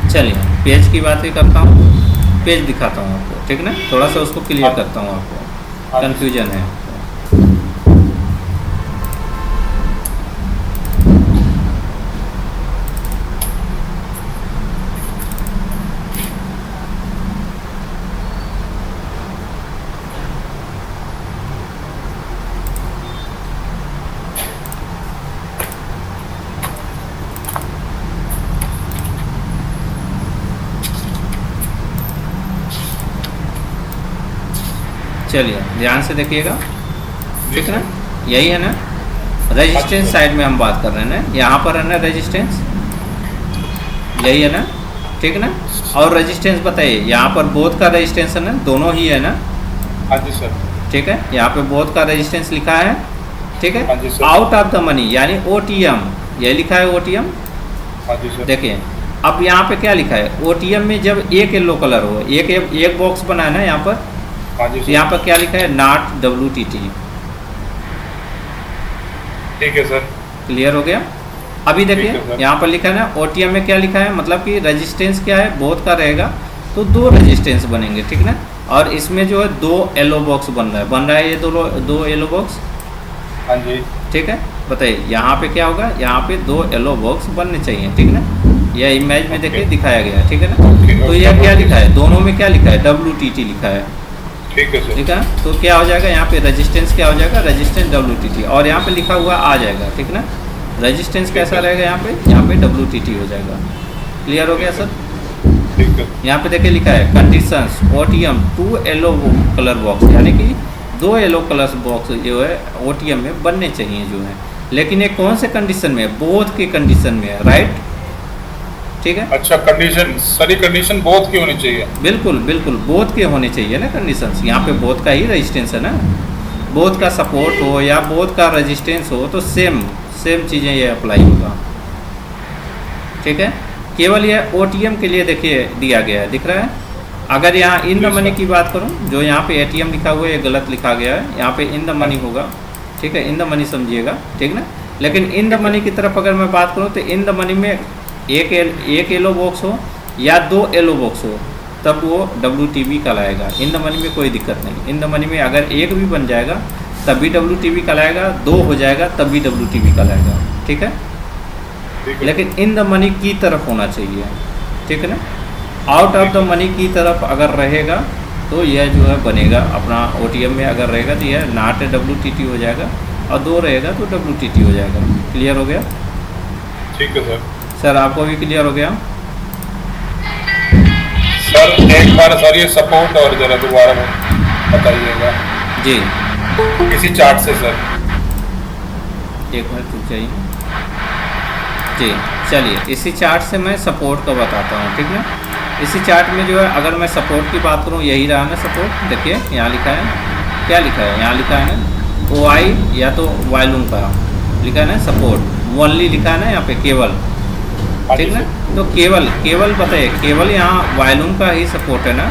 चलिए पेज की बात ही करता हूँ, पेज दिखाता हूँ आपको, ठीक ना, थोड़ा सा उसको क्लियर करता हूँ, आपको कन्फ्यूजन है। चलिए ध्यान से देखिएगा, ठीक है ना, यही है ना रेजिस्टेंस साइड में हम बात कर रहे हैं ना, यहाँ पर है ना रेजिस्टेंस, यही है ना, ठीक है ना। और रेजिस्टेंस बताइए, यहाँ पर बोथ का रेजिस्टेंस है ना, दोनों ही है ना। हाँ जी सर। ठीक है, यहाँ पे बोथ का रेजिस्टेंस लिखा है, ठीक हाँ जी है। Sir. Out of the money यानी OTM, ये लिखा है OTM। हाँ जी सर। देखिए अब यहाँ पे क्या लिखा है, OTM में जब एक येलो कलर हो, एक बॉक्स बना है ना यहाँ पर, हाँ जी तो सर। यहाँ पर क्या लिखा है, नॉट WTT। ठीक है सर। क्लियर हो गया। अभी ठीक है देखिए सर। यहाँ पर लिखा है ना OTM में क्या लिखा है, मतलब कि रेजिस्टेंस क्या है, बोथ का रहेगा, तो दो रेजिस्टेंस बनेंगे, ठीक ना। और इसमें जो है दो येलो बॉक्स बन रहा है ये दो येलो बॉक्स, हाँ जी। ठीक है। बताइए यहाँ पे क्या होगा, यहाँ पे दो येलो बॉक्स बनने चाहिए, ठीक ना। यह इमेज में देखिए दिखाया गया है, ठीक है ना। तो यह क्या लिखा है, दोनों में क्या लिखा है, WTT लिखा है, ठीक है सर। ठीक है। तो क्या हो जाएगा यहाँ पे, रेजिस्टेंस क्या हो जाएगा, रेजिस्टेंस WTT, और यहाँ पे लिखा हुआ आ जाएगा, ठीक ना। रेजिस्टेंस कैसा रहेगा यहाँ पे WTT हो जाएगा। क्लियर हो गया सर। ठीक है। यहाँ पे देखिए लिखा है conditions OTM 2 yellow colour box, यानी कि दो येलो कलर बॉक्स जो है OTM में बनने चाहिए जो है, लेकिन ये कौन से कंडीशन में है, बोथ के कंडीशन में है, राइट, ठीक है। अच्छा कंडीशन, सारी कंडीशन बोथ की होनी चाहिए। बिल्कुल बिल्कुल बोथ के होने चाहिए ना कंडीशंस, यहाँ पे बोथ का ही रेजिस्टेंस है ना, बोथ का सपोर्ट हो या बोथ का रेजिस्टेंस हो तो सेम चीज़ें ये अप्लाई होगा, ठीक है। केवल यह OTM के लिए देखिए दिया गया है, दिख रहा है। अगर यहाँ इन द मनी की बात करूँ, जो यहाँ पे ATM लिखा हुआ है ये गलत लिखा गया है, यहाँ पे इन द मनी होगा, ठीक है, इन द मनी समझिएगा, ठीक ना। लेकिन इन द मनी की तरफ अगर मैं बात करूँ तो इन द मनी में एक येलो बॉक्स हो या दो येलो बॉक्स हो तब वो WTB कहलाएगा। इन द मनी में कोई दिक्कत नहीं, इन द मनी में अगर एक भी बन जाएगा तब भी WTB कहलाएगा, दो हो जाएगा तब भी WTB कहलाएगा, ठीक है। लेकिन इन द मनी की तरफ होना चाहिए, ठीक है ना। आउट ऑफ द मनी की तरफ अगर रहेगा तो यह जो है बनेगा अपना OTM में, अगर रहेगा तो यह नॉट WTT हो जाएगा, और दो रहेगा तो WTT हो जाएगा। क्लियर हो गया। ठीक है सर। सर आपको भी क्लियर हो गया। सर एक बार सर ये सपोर्ट और जरा दोबारा बताइएगा जी किसी चार्ट से सर। एक मिनट रुक जाइए जी। चलिए इसी चार्ट से मैं सपोर्ट का बताता हूँ, ठीक ना। इसी चार्ट में जो है अगर मैं सपोर्ट की बात करूँ, यही रहा ना सपोर्ट, देखिए यहाँ लिखा है, क्या लिखा है, यहाँ लिखा है ना OI या तो वॉल्यूम का लिखा है ना सपोर्ट, ओनली लिखा है ना यहाँ पे केवल, ठीक ना। तो केवल बताइए, केवल यहाँ वॉल्यूम का ही सपोर्ट है ना,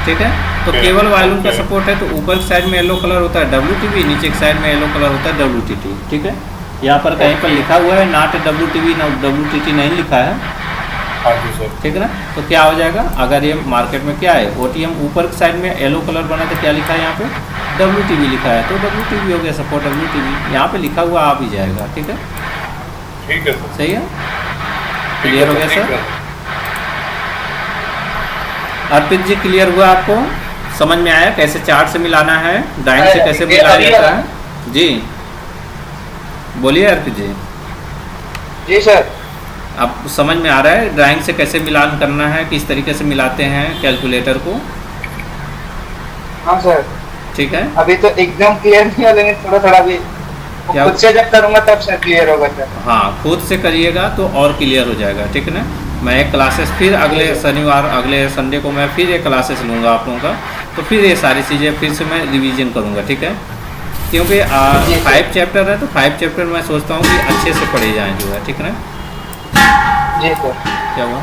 ठीक है। तो केवल वॉल्यूम का सपोर्ट है तो ऊपर की साइड में येलो कलर होता है WTB, नीचे की साइड में येलो कलर होता है WTT, ठीक है। यहाँ पर कहीं पर लिखा हुआ है नॉट WTB, ना WTT नहीं लिखा है, हाँ जी सर। ठीक है ना। तो क्या हो जाएगा, अगर ये मार्केट में क्या है OTM ऊपर की साइड में येलो कलर बना तो क्या लिखा है यहाँ पे WTB लिखा है, तो WTB हो गया सपोर्ट WTB, यहाँ पे लिखा हुआ आ भी जाएगा, ठीक है। ठीक है सर। सही है, क्लियर हो गया सर। अर्पित जी क्लियर हुआ, आपको समझ में आया कैसे चार्ट से मिलाना है, ड्राइंग से कैसे मिलाया जाता है जी। बोलिए अर्पित जी। जी सर। अब समझ में आ रहा है ड्राइंग से कैसे मिलान करना है, किस तरीके से मिलाते हैं कैलकुलेटर को। हाँ सर। ठीक है, अभी तो एकदम क्लियर नहीं है, लेकिन थोड़ा थोड़ा भी क्या? खुद से जब करूँगा तब सर क्लियर होगा सर। हाँ खुद से करिएगा तो और क्लियर हो जाएगा, ठीक है ना। मैं एक क्लासेस फिर अगले शनिवार, अगले संडे को मैं फिर एक क्लासेस लूँगा आप लोगों का, तो फिर ये सारी चीज़ें फिर से मैं रिवीजन करूँगा, ठीक है। क्योंकि 5 चैप्टर है तो 5 चैप्टर मैं सोचता हूँ कि अच्छे से पढ़े जाएँ जो है, ठीक है ना। जी सर। क्या हुआ,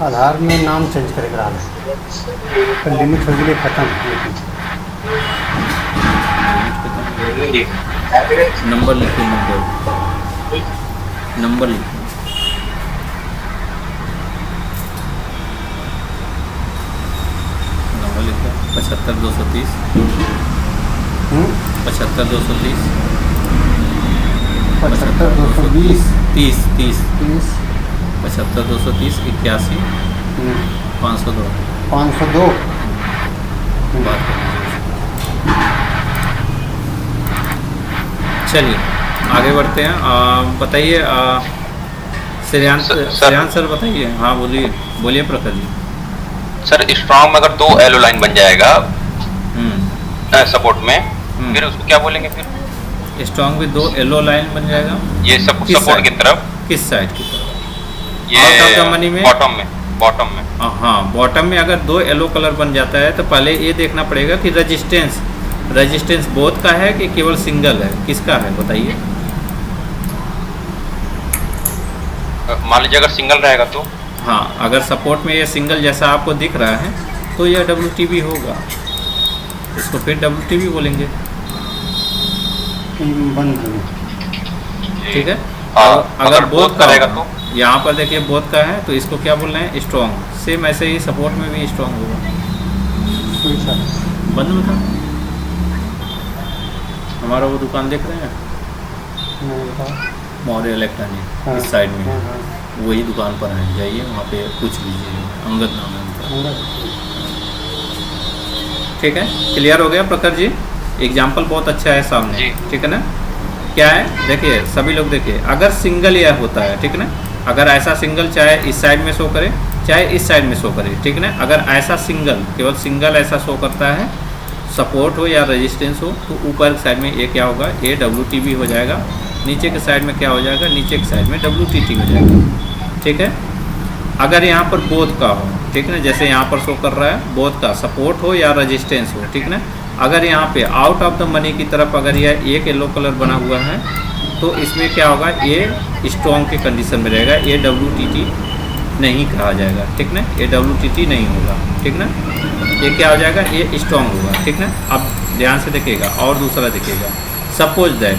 आधार में नाम चेंज करे करा लें, लिमिट हो गई खत्म। नंबर लिखिए, नंबर लिखिए। 75230 75230 75 220 30 30 75230 81 502 502 बात कर लीजिए। चलिए आगे बढ़ते हैं। बताइए श्रेयांश सर बताइए। हाँ बोलिए प्रखर जी। सर स्ट्रॉन्ग में अगर 2 एलो लाइन बन जाएगा सपोर्ट में, फिर उसको क्या बोलेंगे? फिर स्ट्रॉन्ग में 2 येलो लाइन बन जाएगा। ये सपोर्ट की तरफ, किस साइड की तरफ? ये आउट ऑफ द मनी में, बॉटम में। हाँ बॉटम में अगर 2 येलो कलर बन जाता है तो पहले ये देखना पड़ेगा कि रजिस्टेंस बोथ का है कि केवल सिंगल है, किसका है बताइए। मान लीजिए अगर सिंगल रहेगा तो, हाँ अगर सपोर्ट में ये सिंगल जैसा आपको दिख रहा है तो यह WTB होगा, इसको फिर WTB बोलेंगे। बंद में। ठीक है। अगर बोथ का रहेगा तो, यहाँ पर देखिए बोथ का है तो इसको क्या बोल रहे हैं? स्ट्रॉन्ग। सेम ऐसे ही सपोर्ट में भी स्ट्रॉन्ग होगा। बंद में था हमारा वो दुकान देख रहे हैं मौर्य इलेक्ट्रॉनिक, इस साइड में वही दुकान पर है, जाइए वहाँ पे पूछ लीजिए, अंगद नाम है उनका। ठीक है, क्लियर हो गया प्रखर जी? एग्जाम्पल बहुत अच्छा है सामने, ठीक है ना? क्या है देखिए सभी लोग देखिए, अगर सिंगल यह होता है, ठीक है ना, अगर ऐसा सिंगल चाहे इस साइड में शो करे चाहे इस साइड में शो करे, ठीक है ना, अगर ऐसा सिंगल केवल सिंगल ऐसा शो करता है, सपोर्ट हो या रेजिस्टेंस हो, तो ऊपर साइड में ये क्या होगा? ये WTB हो जाएगा। नीचे के साइड में क्या हो जाएगा? नीचे के साइड में WTT हो जाएगा। ठीक है। अगर यहाँ पर बोथ का हो, ठीक है ना, जैसे यहाँ पर शो कर रहा है बोथ का, सपोर्ट हो या रेजिस्टेंस हो, ठीक है ना, अगर यहाँ पे आउट ऑफ द मनी की तरफ अगर यह एक येलो कलर बना हुआ है तो इसमें क्या होगा? ये स्ट्रॉन्ग के कंडीशन में रहेगा, ये WTT नहीं कहा जाएगा, ठीक ना, ये WTT नहीं होगा, ठीक ना, ये क्या हो जाएगा? ये स्ट्रॉन्ग होगा, ठीक ना। अब ध्यान से देखिएगा और दूसरा देखिएगा, सपोज दैट,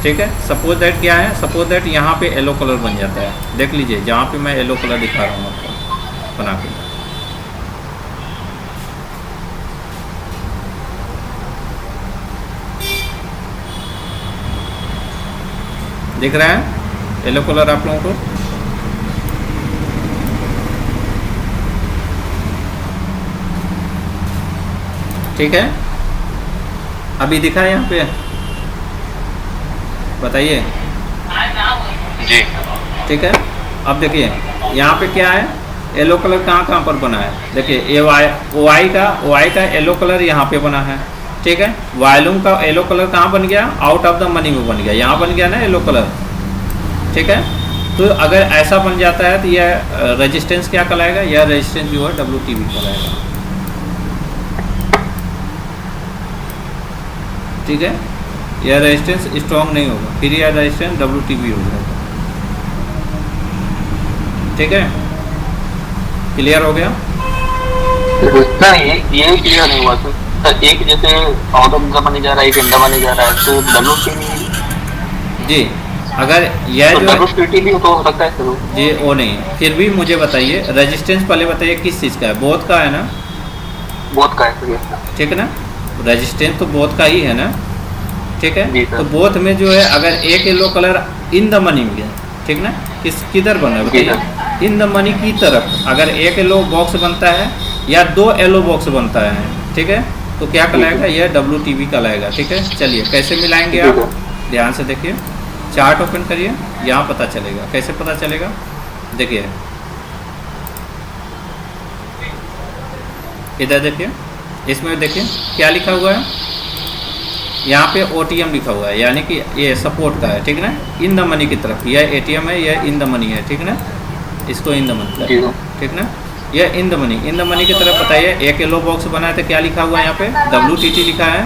ठीक है, सपोज दैट क्या है? सपोज दैट यहाँ पे येलो कलर बन जाता है, देख लीजिए जहाँ पे मैं येलो कलर दिखा रहा हूँ आपको बना के, दिख रहा है येलो कलर आप लोगों को? ठीक है, अभी दिखा है यहाँ पे, बताइए जी। ठीक है। अब देखिए यहाँ पे क्या है? येलो कलर कहाँ पर बना है? देखिए OI का येलो कलर यहाँ पे बना है, ठीक है। वॉल्यूम का येलो कलर कहाँ बन गया? आउट ऑफ द मनी में बन गया, यहाँ बन गया ना येलो कलर, ठीक है। तो अगर ऐसा बन जाता है तो यह रेजिस्टेंस क्या कहलाएगा? यह रेजिस्टेंस जो है WTB कहलाएगा, ठीक है। यह रेजिस्टेंस स्ट्रॉन्ग नहीं होगा, फिर यह रेजिस्टेंस WTB हो जाएगा, ठीक है। क्लियर हो गया? ये क्लियर नहीं हुआ सर। एक जैसे आउट ऑफ द मनी जा रहा है, एक इन द मनी जा रहा है, तो WTB जी, अगर यह जो WTB तो हो सकता है सर जी वो नहीं, फिर भी मुझे बताइए रेजिस्टेंस पहले बताइए किस चीज़ का है? बोथ का है ना? बोथ का है सर, ठीक है ना, रेजिस्टेंस तो बोथ का ही है ना, ठीक है। जी सर। तो बोथ में जो है अगर एक yellow colour in the money में, ठीक ना, किधर बना है बताइए? इन द मनी की तरफ अगर एक येलो बॉक्स बनता है या 2 येलो बॉक्स बनता है, ठीक है, तो क्या कहलाएगा? यह WTB कहलाएगा, ठीक है। चलिए कैसे मिलाएंगे आप? ध्यान से देखिए, चार्ट ओपन करिए, यहाँ पता चलेगा। कैसे पता चलेगा? देखिए इधर देखिए, इसमें देखिए क्या लिखा हुआ है? यहाँ पे OTM लिखा हुआ है, यानी कि ये सपोर्ट का है, ठीक ना, इन द मनी की तरफ। यह ATM है, यह इन द मनी है, ठीक ना, इसको इन द मनी, ठीक ना, यह इन द मनी की तरफ। बताइए एक येलो बॉक्स बना है तो क्या लिखा हुआ है? यहाँ पे WTT लिखा है,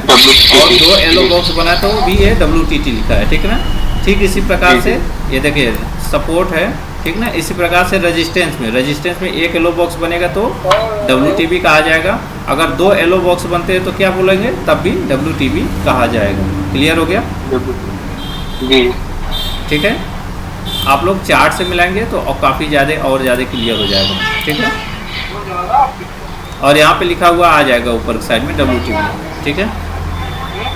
और 2 येलो बॉक्स बना तो भी ये WTT लिखा है, ठीक ना। ठीक इसी प्रकार से ये देखिए सपोर्ट है, ठीक ना। इसी प्रकार से रेजिस्टेंस में एक येलो बॉक्स बनेगा तो WTB कहा जाएगा। अगर 2 येलो बॉक्स बनते हैं तो क्या बोलेंगे? तब भी WTB कहा जाएगा। क्लियर हो गया? जी, ठीक है। आप लोग चार्ट से मिलाएंगे तो काफ़ी ज़्यादा क्लियर हो जाएगा, ठीक है। और यहाँ पे लिखा हुआ आ जाएगा ऊपर साइड में WTV, ठीक है।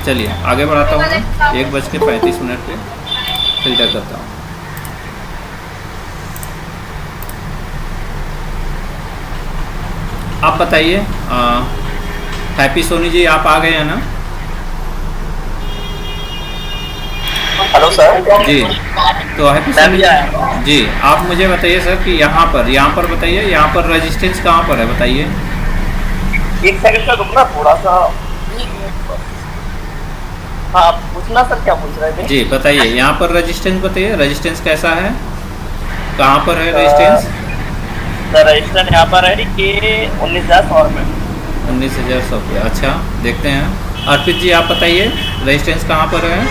चलिए आगे बढ़ाता हूँ मैं, 1:35 पे फिल्टर करता हूँ। आप बताइए, हैप्पी सोनी जी आप आ गए हैं ना? Hello sir. जी, तो हैप्पी सोनी जी आप मुझे बताइए सर कि यहाँ पर बताइए, यहाँ पर रेजिस्टेंस कहाँ पर है बताइए। एक सेकंड का रुकना थोड़ा सा। हाँ पूछना सर, क्या पूछ रहे थे? जी बताइए, यहाँ पर रेजिस्टेंस बताइए, रेजिस्टेंस कैसा है, कहाँ पर है रेजिस्टेंस? सर रजिस्टर यहाँ पर है कि 19,100 रुपये। 19,100 रुपये, अच्छा देखते हैं। अर्पित जी आप बताइए रेजिस्टेंस कहाँ पर है?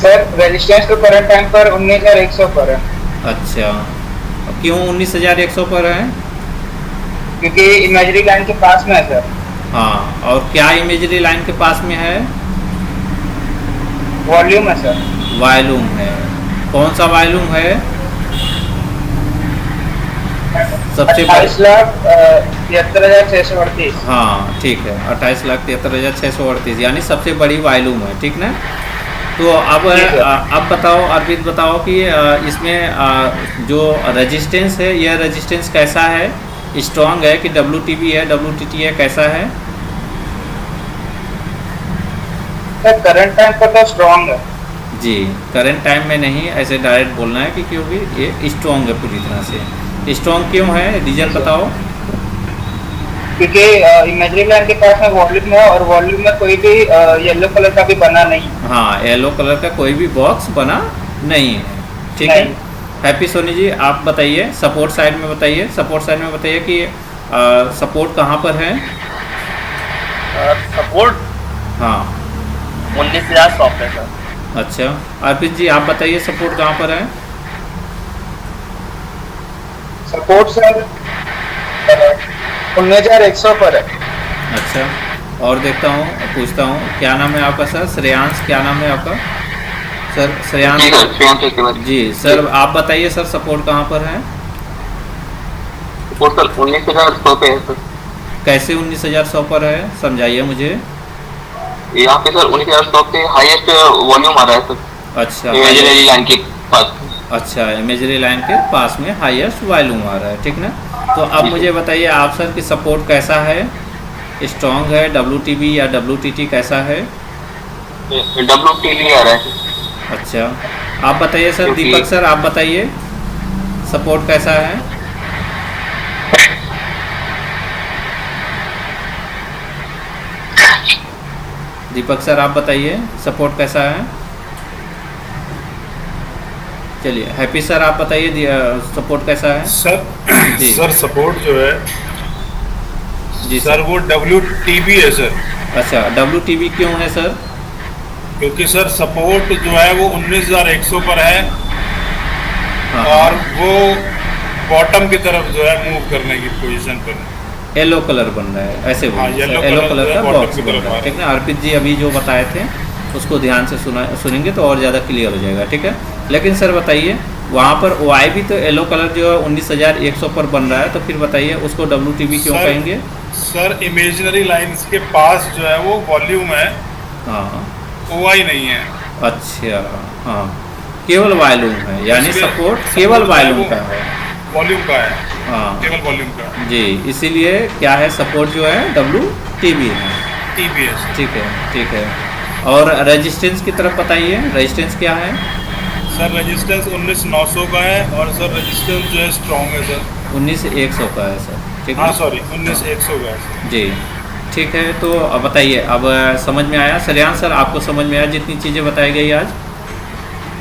सर रेजिस्टेंस तो करंट टाइम पर 19,100 पर है। अच्छा, क्यों 19,100 पर है? क्योंकि इमेजरी लाइन के पास में है सर। हाँ, और क्या इमेजरी लाइन के पास में है? वॉल्यूम है सर। वॉल्यूम है, कौन सा वॉल्यूम है? सबसे 28,73,638। हाँ ठीक है, 28,73,638 यानी सबसे बड़ी वॉल्यूम है, ठीक ना। तो अब बताओ अर्पित, बताओ कि इसमें जो रेजिस्टेंस है, यह रेजिस्टेंस कैसा है, स्ट्रॉन्ग है कि WTV है, WTT है, कैसा है? सर करंट टाइम पर तो स्ट्रॉन्ग है। जी, करंट टाइम में नहीं, ऐसे डायरेक्ट बोलना है कि क्योंकि ये स्ट्रॉन्ग है पूरी तरह से। स्ट्रॉन्ग क्यों है, रीजन बताओ। क्योंकि इमेजरी लाइन के पास में वॉल्यूम है और वॉल्यूम में कोई भी येलो कलर का भी बना नहीं। हाँ, येलो कलर का कोई भी बॉक्स बना नहीं है, ठीक है। हैप्पी सोनी जी आप बताइए, सपोर्ट साइड में बताइए, सपोर्ट साइड में बताइए कि सपोर्ट कहाँ पर है? सपोर्ट हाँ 19,100 पे सर। अच्छा, अर्पित जी आप बताइए सपोर्ट कहाँ पर है? सपोर्ट सर 19,100 पर है। अच्छा, और देखता हूँ, पूछता हूँ, क्या नाम है आपका सर? श्रेयांश, क्या नाम है आपका सर? श्रेयांश जी। सर आप बताइए सर सपोर्ट कहाँ पर है? सपोर्ट सर 19,100 पे है सर। कैसे 19,100 पर है, समझाइए मुझे। यहाँ पे सर 19,100 पे हाईएस्ट वॉल्यूम आ रहा है सर। अच्छा, इमेजरी लाइन के पास। अच्छा, इमेजरी लाइन के पास में हाईएस्ट वॉल्यूम आ रहा है, ठीक ना। तो अब मुझे बताइए आप सर कि सपोर्ट कैसा है, स्ट्रॉन्ग है, WTV या WTT कैसा है? WTV आ रहा है। अच्छा, आप बताइए सर, दीपक सर आप बताइए सपोर्ट कैसा है? दीपक सर आप बताइए सपोर्ट कैसा है? चलिए हैप्पी सर आप बताइए सपोर्ट कैसा है? सर जी। सर सपोर्ट जो है जी सर वो WTV है सर। अच्छा, WTV क्यों है सर? क्योंकि सर सपोर्ट जो है वो 19,100 पर है हाँ, और वो बॉटम की तरफ जो है मूव करने की पोजीशन पर है। येलो कलर बन रहा है, ऐसे हाँ, बोलिए, येलो येलो कलर कलर जो का है बॉटम बॉक्स की बन तरफ रहा आ है, रहा ठीक ना। अर्पित जी अभी जो बताए थे उसको ध्यान से सुनेंगे तो और ज़्यादा क्लियर हो जाएगा, ठीक है। लेकिन सर बताइए वहाँ पर OI भी तो येलो कलर जो है 19,100 पर बन रहा है, तो फिर बताइए उसको WTV क्यों कहेंगे? सर इमेजिनरी लाइंस के पास जो है वो वॉल्यूम है, हाँ OI नहीं है। अच्छा, हाँ केवल वॉल्यूम है, यानी इसलिए सपोर्ट केवल वॉल्यूम का है। वॉल्यूम का है, हाँ केवल वॉल्यूम का है। जी, इसीलिए क्या है सपोर्ट जो है WTV है, TBS। ठीक है, ठीक है। और रेजिस्टेंस की तरफ बताइए, रेजिस्टेंस क्या है? सर रेजिस्टेंस 19,900 का है और सर रेजिस्टेंस जो है स्ट्रॉन्ग है सर। 19,100 का है सर, ठीक हाँ है। सॉरी 19,100 का है सर। जी ठीक है, तो अब बताइए, अब समझ में आया? श्रेयांश सर आपको समझ में आया जितनी चीज़ें बताई गई आज?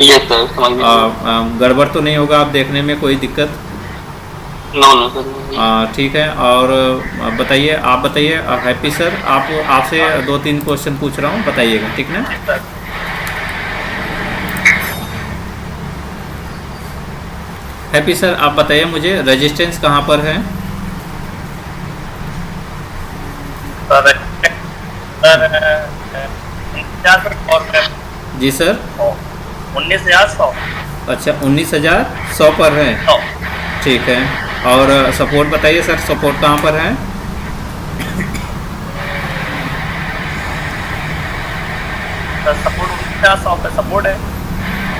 यस सर समझ में। गड़बड़ तो नहीं होगा आप देखने में, कोई दिक्कत? No no sir. ठीक है, और बताइए, आप बताइए हैप्पी सर, आपसे 2-3 क्वेश्चन पूछ रहा हूँ, बताइएगा, ठीक ना। हैप्पी सर आप बताइए मुझे रेजिस्टेंस कहाँ पर है? जी सर 19,100। अच्छा 19,100 पर है, ठीक है। और सपोर्ट बताइए सर, सपोर्ट कहाँ पर है? सपोर्ट 19,100 पे सपोर्ट है।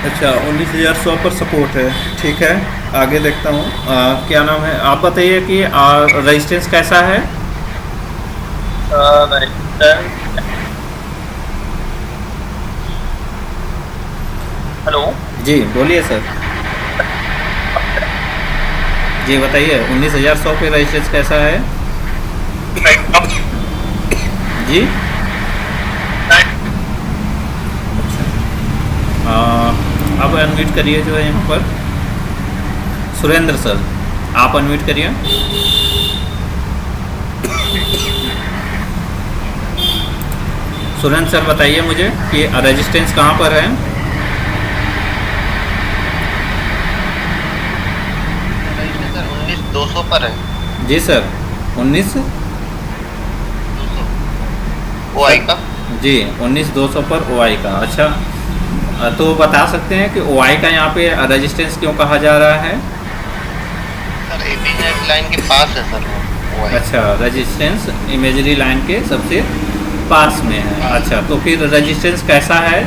अच्छा, 19,100 पर सपोर्ट है, ठीक है। आगे देखता हूँ, क्या नाम है, आप बताइए कि रेजिस्टेंस कैसा है? हेलो जी बोलिए सर, जी बताइए 19,100 पे रेजिस्टेंस कैसा है जी? अब अनम्यूट करिए जो है यहाँ पर सुरेंद्र सर, आप अनम्यूट करिए। सुरेंद्र सर बताइए मुझे कि रेजिस्टेंस कहाँ पर है? सर 19,200 पर है। जी सर, 19 OI का। जी 19,200 पर OI का। अच्छा, तो बता सकते हैं कि OI का यहाँ पे रेजिस्टेंस क्यों कहा जा रहा है? सर इमेजरी लाइन के पास है सर वो OI। अच्छा, रेजिस्टेंस इमेजरी लाइन के सबसे पास में है। अच्छा, तो फिर रेजिस्टेंस कैसा है,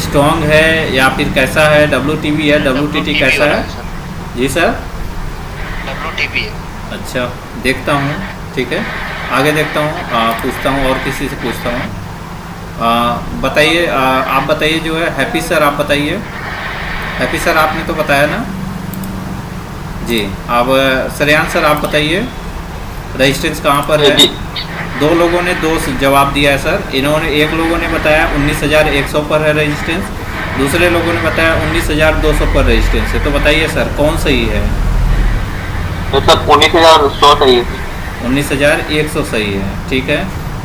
स्ट्रॉन्ग है या फिर कैसा है, WTB है, WTT कैसा है? जी सर, WTB है। अच्छा देखता हूँ, ठीक है, आगे देखता हूँ, पूछता हूँ और किसी से पूछता हूँ। बताइए, आप बताइए जो है हैप्पी सर, आप बताइए। हैप्पी सर आपने तो बताया ना जी। अब श्रेयांश सर आप बताइए रेजिस्टेंस कहाँ पर है? दो लोगों ने दो जवाब दिया है सर। इन्होंने, एक लोगों ने बताया 19,100 पर है रेजिस्टेंस, दूसरे लोगों ने बताया 19,200 पर रेजिस्टेंस है। तो बताइए सर कौन सही है? तो सर 19,100 सही है। 19,100 सही है, ठीक है।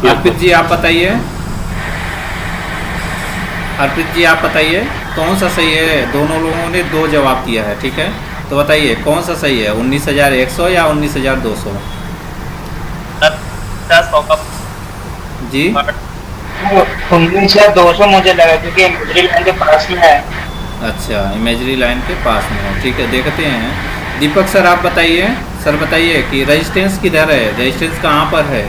अर्पित जी आप बताइए, अर्पित जी आप बताइए कौन सा सही है? दोनों लोगों ने दो जवाब दिया है, ठीक है, तो बताइए कौन सा सही है, 19,100 या 19,200? 19,200 का जी 19,200 मुझे लगा क्योंकि इमेजरी लाइन के पास में है। अच्छा, इमेजरी लाइन के पास में है, ठीक है, देखते हैं। दीपक सर आप बताइए, सर बताइए कि रेजिस्टेंस किधर है, रेजिस्टेंस कहाँ पर है?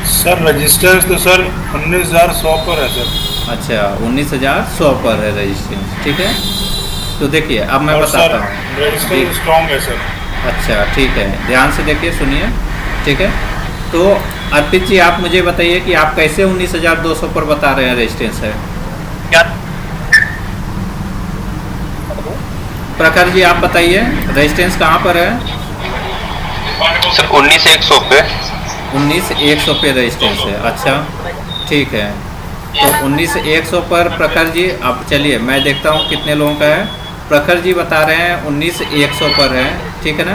सर रेजिस्टेंस तो सर 19,100 पर है सर। अच्छा, 19,100 पर है रेजिस्टेंस, ठीक है। तो देखिए अब मैं और बताता सर हूँ। रेजिस्टेंस स्ट्रॉन्ग है सर। अच्छा ठीक है, ध्यान से देखिए, सुनिए, ठीक है। तो अर्पित जी आप मुझे बताइए कि आप कैसे 19,200 पर बता रहे हैं रेजिस्टेंस है? क्या? प्रखर जी आप बताइए रेजिस्टेंस कहाँ पर है? सर 19,100 पे। 19,100 पे रेजिस्टेंस है, अच्छा ठीक है। तो 19,100 पर प्रखर जी, अब चलिए मैं देखता हूँ कितने लोगों का है। प्रखर जी बता रहे हैं 19,100 पर है, ठीक है ना।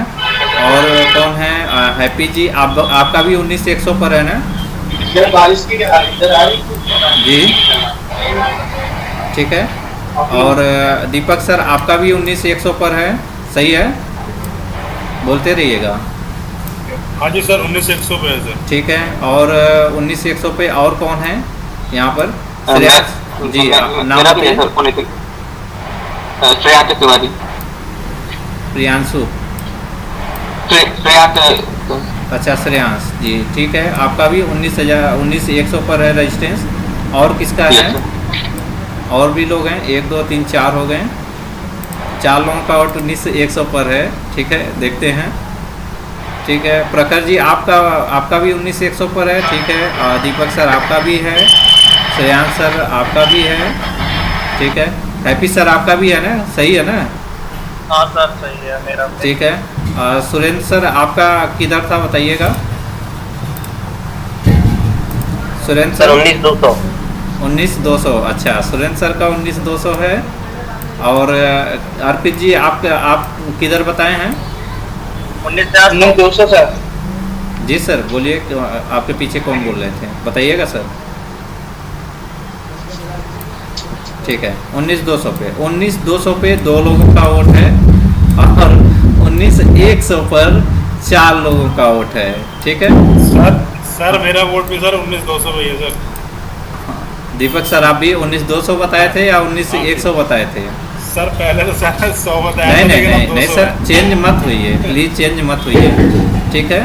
और कौन है? हैप्पी जी, आपका भी 19,100 पर है ना बारिश की इधर आ रही जी, ठीक है। और दीपक सर आपका भी 19,100 पर है, सही है, बोलते रहिएगा। हाँ जी सर 19,100 पे है सर। ठीक है, और 19,100 पे और कौन है यहाँ पर? श्रेयांश जी, नाम मेरा भी है बताइए। सर 19,000। श्रेयांश तिवारी। प्रियांशु, श्रेयांश। अच्छा श्रेयांश जी, ठीक है, आपका भी 19,100 पर है रेजिस्टेंस। और किसका है? और भी लोग हैं, 1 2 3 4 हो गए, 4 लोगों का और 19,100 पर है, ठीक है, देखते हैं। ठीक है, प्रखर जी आपका भी 19,100 पर है, ठीक है। दीपक सर आपका भी है, श्रेयांश सर आपका भी है, ठीक है। हैप्पी सर आपका भी है ना, सही है ना? हाँ सर सही है मेरा। ठीक है। सुरेंद्र सर आपका किधर था बताइएगा? सुरेंद्र सर 19,200। 19,200, अच्छा सुरेंद्र सर का 19,200 है। और अर्पित जी आप किधर बताए हैं? 19,200 सर। जी सर बोलिए, आपके पीछे कौन बोल रहे थे, बताइएगा सर। ठीक है, 19,200 पे, 19,200 पे 2 लोगों का वोट है और 19,100 पर 4 लोगों का वोट है, ठीक है। सर मेरा वोट भी सर 19,200 पे ही है सर। दीपक सर आप भी 19,200 बताए थे या 19,100 बताए थे? सर पहले तो सर 100 बताया नहीं था, नहीं लेकिन अब नहीं नहीं 200 सर, चेंज मत होइए प्लीज़, चेंज मत होइए, ठीक है।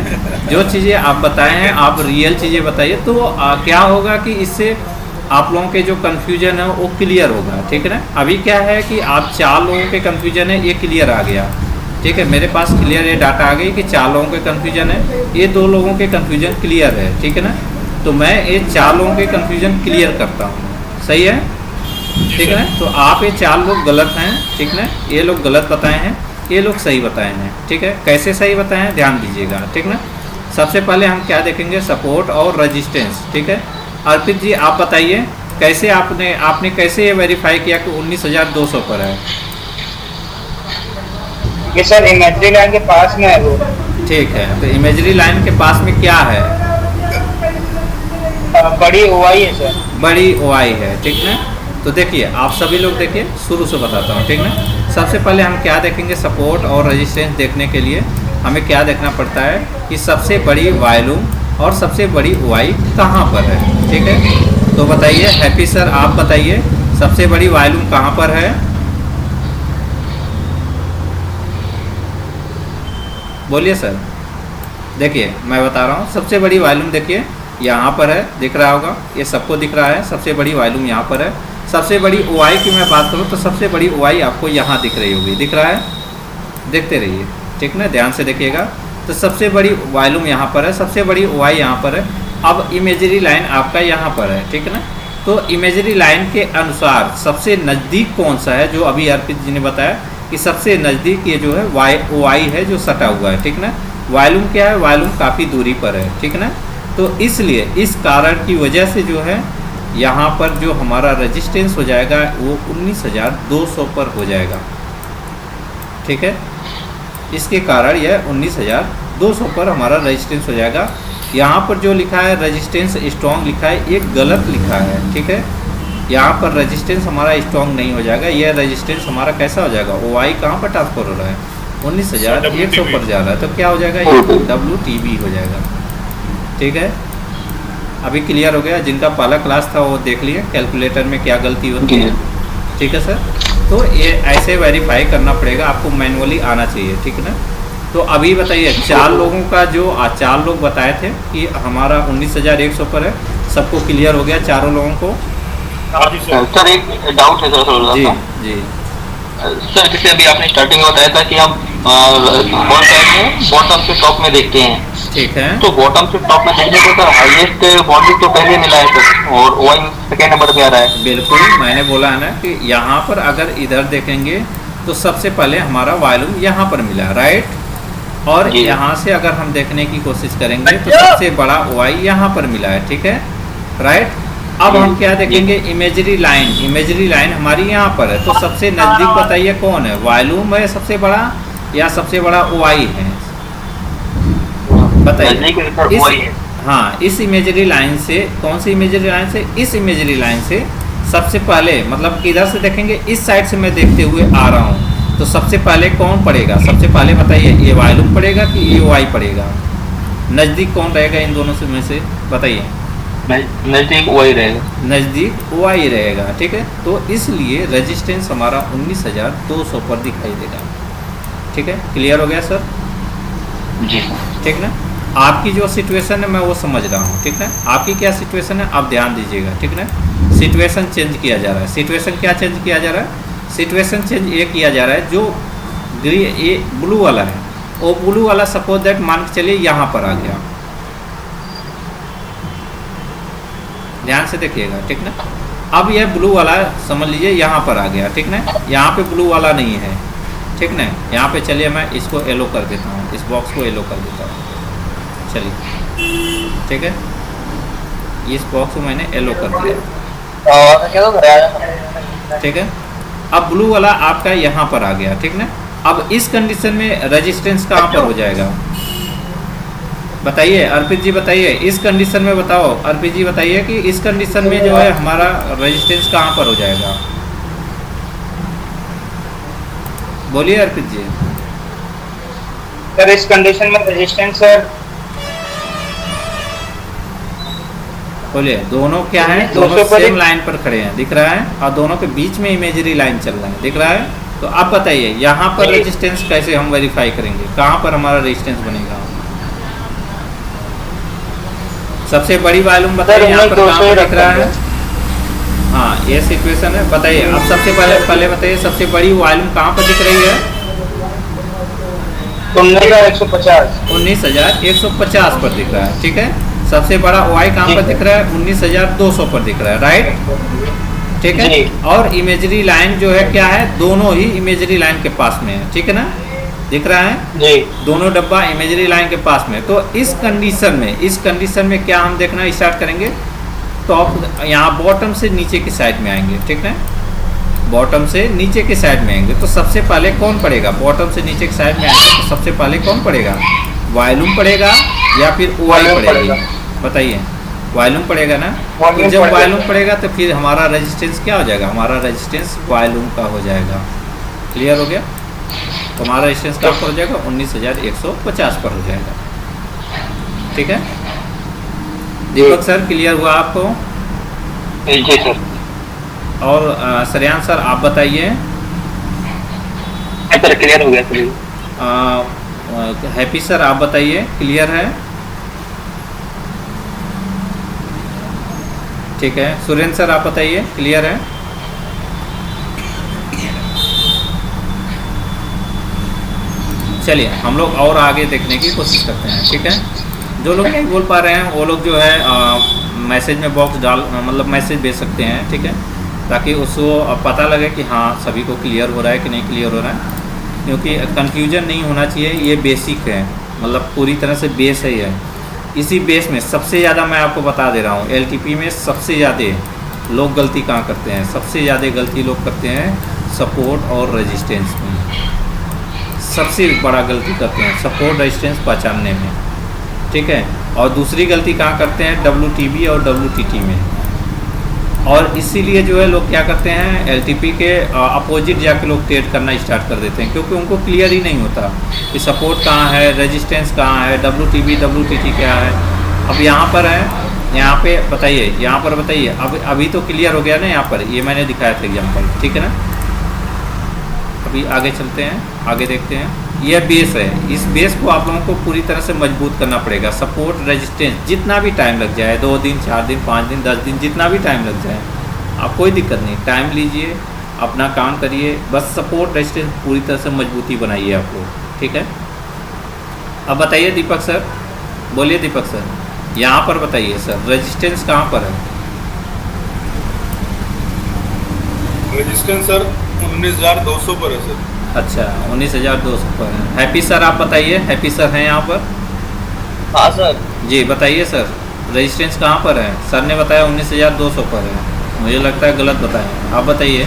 जो चीज़ें आप बताए हैं आप रियल चीज़ें बताइए, तो क्या होगा कि इससे आप लोगों के जो कन्फ्यूजन है वो क्लियर होगा, ठीक है ना। अभी क्या है कि आप 4 लोगों के कन्फ्यूजन है, ये क्लियर आ गया, ठीक है। मेरे पास क्लियर ये डाटा आ गई कि 4 लोगों के कन्फ्यूजन है, ये 2 लोगों के कन्फ्यूजन क्लियर है, ठीक है ना। तो मैं ये 4 लोगों के कन्फ्यूजन क्लियर करता हूँ, सही है, ठीक है ना। तो आप ये 4 लोग गलत हैं, ठीक है, ये लोग गलत बताए हैं, ये लोग सही बताए हैं, ठीक है। कैसे सही बताए हैं ध्यान दीजिएगा, ठीक ना। सबसे पहले हम क्या देखेंगे, सपोर्ट और रेजिस्टेंस, ठीक है। अर्पित जी आप बताइए कैसे आपने कैसे ये वेरीफाई किया कि 19,200 पर है। ये सर इमेजरी लाइन के पास में है वो। ठीक है, तो इमेजरी लाइन के पास में क्या है, बड़ी ओआई है सर। बड़ी ओआई है, ठीक है। तो देखिए आप सभी लोग देखिए, शुरू से बताता हूँ, ठीक ना। सबसे पहले हम क्या देखेंगे, सपोर्ट और रेजिस्टेंस देखने के लिए हमें क्या देखना पड़ता है कि सबसे बड़ी वॉल्यूम और सबसे बड़ी ओआई कहाँ पर है, ठीक है। तो बताइए हैप्पी सर, आप बताइए सबसे बड़ी वॉल्यूम कहाँ पर है, बोलिए सर। देखिए मैं बता रहा हूँ, सबसे बड़ी वॉल्यूम देखिए यहाँ पर है, दिख रहा होगा, ये सबको दिख रहा है, सबसे बड़ी वॉल्यूम यहाँ पर है। सबसे बड़ी ओआई की मैं बात करूँ तो सबसे बड़ी ओआई आपको यहाँ दिख रही होगी, दिख रहा है, देखते रहिए, ठीक ना, ध्यान से देखिएगा। तो सबसे बड़ी वॉल्यूम यहाँ पर है, सबसे बड़ी ओआई यहाँ पर है। अब इमेजरी लाइन आपका यहाँ पर है, ठीक है ना। तो इमेजरी लाइन के अनुसार सबसे नज़दीक कौन सा है, जो अभी अर्पित जी ने बताया कि सबसे नज़दीक ये जो है ओआई है जो सटा हुआ है, ठीक ना। वॉल्यूम क्या है, वॉल्यूम काफ़ी दूरी पर है, ठीक ना। तो इसलिए इस कारण की वजह से जो है यहाँ पर जो हमारा रेजिस्टेंस हो जाएगा वो 19,200 पर हो जाएगा, ठीक है। इसके कारण यह 19,200 पर हमारा रेजिस्टेंस हो जाएगा। यहाँ पर जो लिखा है रेजिस्टेंस स्ट्रॉन्ग लिखा है, ये गलत लिखा है, ठीक है। यहाँ पर रेजिस्टेंस हमारा स्ट्रॉन्ग नहीं हो जाएगा, यह रेजिस्टेंस हमारा कैसा हो जाएगा, ओआई कहाँ पर ट्रांसफर हो रहा है, 19,100 पर जा रहा है, तो क्या हो जाएगा, ये WTB हो जाएगा, ठीक है। अभी क्लियर हो गया, जिनका पहला क्लास था वो देख लिए कैलकुलेटर में क्या गलती होती है, ठीक है सर। तो ये ऐसे वेरीफाई करना पड़ेगा, आपको मैनुअली आना चाहिए, ठीक है ना। तो अभी बताइए 4 लोगों का जो 4 लोग बताए थे कि हमारा 19,100 पर है, सबको क्लियर हो गया 4 लोगों को। सर एक डाउट है सर, जी जी सर जैसे अभी आपने स्टार्टिंग में बताया था कि हम बॉटम से टॉप में देखते हैं, ठीक है। तो बॉटम से टॉप में देखने को सर हाईएस्ट वॉल्यूम तो पहले मिला है सर, और ओआई सेकेंड नंबर पे आ रहा है। बिल्कुल, मैंने बोला है ना कि यहाँ पर अगर इधर देखेंगे तो सबसे पहले हमारा वॉल्यूम यहाँ पर मिला, राइट। और यहाँ से अगर हम देखने की कोशिश करेंगे तो सबसे बड़ा ओआई यहाँ पर मिला है, ठीक है, राइट। अब हम क्या देखेंगे, इमेजरी लाइन हमारी यहाँ पर है, तो सबसे नज़दीक बताइए कौन है, वॉल्यूम है सबसे बड़ा या सबसे बड़ा ओआई है, बताइए। हाँ, इस इमेजरी लाइन से, कौन सी इमेजरी लाइन से, इस इमेजरी लाइन से सबसे पहले, मतलब किधर से देखेंगे, इस साइड से मैं देखते हुए आ रहा हूँ, तो सबसे पहले कौन पड़ेगा, सबसे पहले बताइए, ये वॉल्यूम पड़ेगा कि ये ओआई पड़ेगा, नज़दीक कौन रहेगा इन दोनों से में से, बताइए। नजदीक ओआई रहेगा, नज़दीक ओआई रहेगा, ठीक है। तो इसलिए रेजिस्टेंस हमारा 19,200 पर दिखाई देगा, ठीक है। क्लियर हो गया सर, जी ठीक ना। आपकी जो सिचुएशन है मैं वो समझ रहा हूँ, ठीक ना। आपकी क्या सिचुएशन है आप ध्यान दीजिएगा, ठीक ना। सिचुएशन चेंज किया जा रहा है, सिचुएशन क्या चेंज किया जा रहा है, सिचुएशन चेंज ये किया जा रहा है, जो ये ब्लू वाला है, वो ब्लू वाला सपोज दैट मान के चलिए यहाँ पर आ गया, ध्यान से देखिएगा, ठीक ना। अब यह ब्लू वाला समझ लीजिए यहाँ पर आ गया, ठीक ना। यहाँ पे ब्लू वाला नहीं है, ठीक ना। यहाँ पे चलिए मैं इसको येलो कर देता हूँ, इस बॉक्स को येलो कर देता हूँ, चलिए, ठीक है। इस बॉक्स को मैंने येलो कर दिया, ठीक है। अब ब्लू वाला आपका यहाँ पर आ गया, ठीक ना। अब इस कंडीशन में रेजिस्टेंस कहाँ पर हो जाएगा, बताइए अर्पित जी, बताइए इस कंडीशन में, बताओ अर्पित जी बताइए कि इस कंडीशन में जो है हमारा रेजिस्टेंस कहाँ पर हो जाएगा, बोलिए अर्पित जी। सर इस कंडीशन में रेजिस्टेंस सर बोलिए दोनों क्या है, दोनों सेम लाइन पर खड़े हैं, दिख रहा है, और दोनों के बीच में इमेजरी लाइन चल रहा है, दिख रहा है। तो आप बताइए यहाँ पर रेजिस्टेंस कैसे हम वेरीफाई करेंगे, कहाँ पर हमारा रेजिस्टेंस बनेगा? सबसे बड़ी वॉल्यूम बताइए यहाँ पर कहाँ पर दिख रहा है? हाँ ये सिचुएशन है, बताइए आप सबसे पहले बताइए सबसे बड़ी वॉल्यूम कहाँ पर दिख रही है? 19,150 पर दिख रहा है, ठीक है। सबसे बड़ा वाई कहाँ पर दिख रहा है? 19,200 पर दिख रहा है, राइट, ठीक है। और इमेजरी लाइन जो है क्या है, दोनों ही इमेजरी लाइन के पास में है, ठीक है ना, दिख रहा है जी। दोनों डब्बा इमेजरी लाइन के पास में। तो इस कंडीशन में क्या हम देखना स्टार्ट करेंगे, टॉप यहाँ बॉटम से नीचे की साइड में आएंगे, ठीक है, बॉटम से नीचे की साइड में आएंगे। तो सबसे पहले कौन पड़ेगा? बॉटम से नीचे की साइड में आएंगे तो सबसे पहले कौन पड़ेगा? वॉल्यूम पड़ेगा या फिर ओआई पड़ेगी? बताइए, वॉल्यूम पड़ेगा ना। तो जब वॉल्यूम पड़ेगा तो फिर हमारा रेजिस्टेंस क्या हो जाएगा? हमारा रेजिस्टेंस वॉल्यूम का हो जाएगा। क्लियर हो गया? तो हमारा रेजिस्टेंस कहाँ पर हो जाएगा? 19,150 पर हो जाएगा, ठीक है। दीपक सर क्लियर हुआ आपको? जी सर। और श्रेयांश सर आप बताइए। सर क्लियर हो गया। हैप्पी सर आप बताइए, क्लियर है? ठीक है। सुरेंद्र सर आप बताइए, क्लियर है? चलिए हम लोग और आगे देखने की कोशिश करते हैं, ठीक है। जो लोग नहीं बोल पा रहे हैं वो लोग जो है मैसेज में बॉक्स मतलब मैसेज भेज सकते हैं, ठीक है, ताकि उसको पता लगे कि हाँ सभी को क्लियर हो रहा है कि नहीं क्लियर हो रहा है। क्योंकि कन्फ्यूजन नहीं होना चाहिए, ये बेसिक है, मतलब पूरी तरह से बेस है ये। इसी बेस में सबसे ज़्यादा मैं आपको बता दे रहा हूँ, एलटीपी में सबसे ज़्यादा लोग गलती कहाँ करते हैं? सबसे ज़्यादा गलती लोग करते हैं सपोर्ट और रेजिस्टेंस में, सबसे बड़ा गलती करते हैं सपोर्ट रेजिस्टेंस पहचानने में, ठीक है। और दूसरी गलती कहाँ करते हैं? WTB और WTT में। और इसीलिए जो है लोग क्या करते हैं, एलटीपी के अपोजिट जाके लोग ट्रेड करना स्टार्ट कर देते हैं, क्योंकि उनको क्लियर ही नहीं होता कि सपोर्ट कहाँ है, रेजिस्टेंस कहाँ है, WTB WTT क्या है। अब यहाँ पर है, यहाँ पे बताइए, यहाँ पर बताइए। अब अभी तो क्लियर हो गया ना, यहाँ पर ये मैंने दिखाया था एग्जाम्पल, ठीक है ना। अभी आगे चलते हैं, आगे देखते हैं। यह बेस है, इस बेस को आप लोगों को पूरी तरह से मजबूत करना पड़ेगा। सपोर्ट रेजिस्टेंस जितना भी टाइम लग जाए, 2 दिन 4 दिन 5 दिन 10 दिन, जितना भी टाइम लग जाए, आप कोई दिक्कत नहीं, टाइम लीजिए, अपना काम करिए, बस सपोर्ट रेजिस्टेंस पूरी तरह से मजबूती बनाइए आप लोग, ठीक है। अब बताइए दीपक सर, बोलिए दीपक सर, यहाँ पर बताइए सर रेजिस्टेंस कहाँ पर है? रेजिस्टेंस सर 19,200 पर है सर। अच्छा 19,200 पर है। हैप्पी सर आप बताइए, हैप्पी सर हैं यहाँ पर? हाँ सर जी बताइए सर, रेजिस्टेंस कहाँ पर है? सर ने बताया 19,200 पर है, मुझे लगता है गलत बताएं, आप बताइए,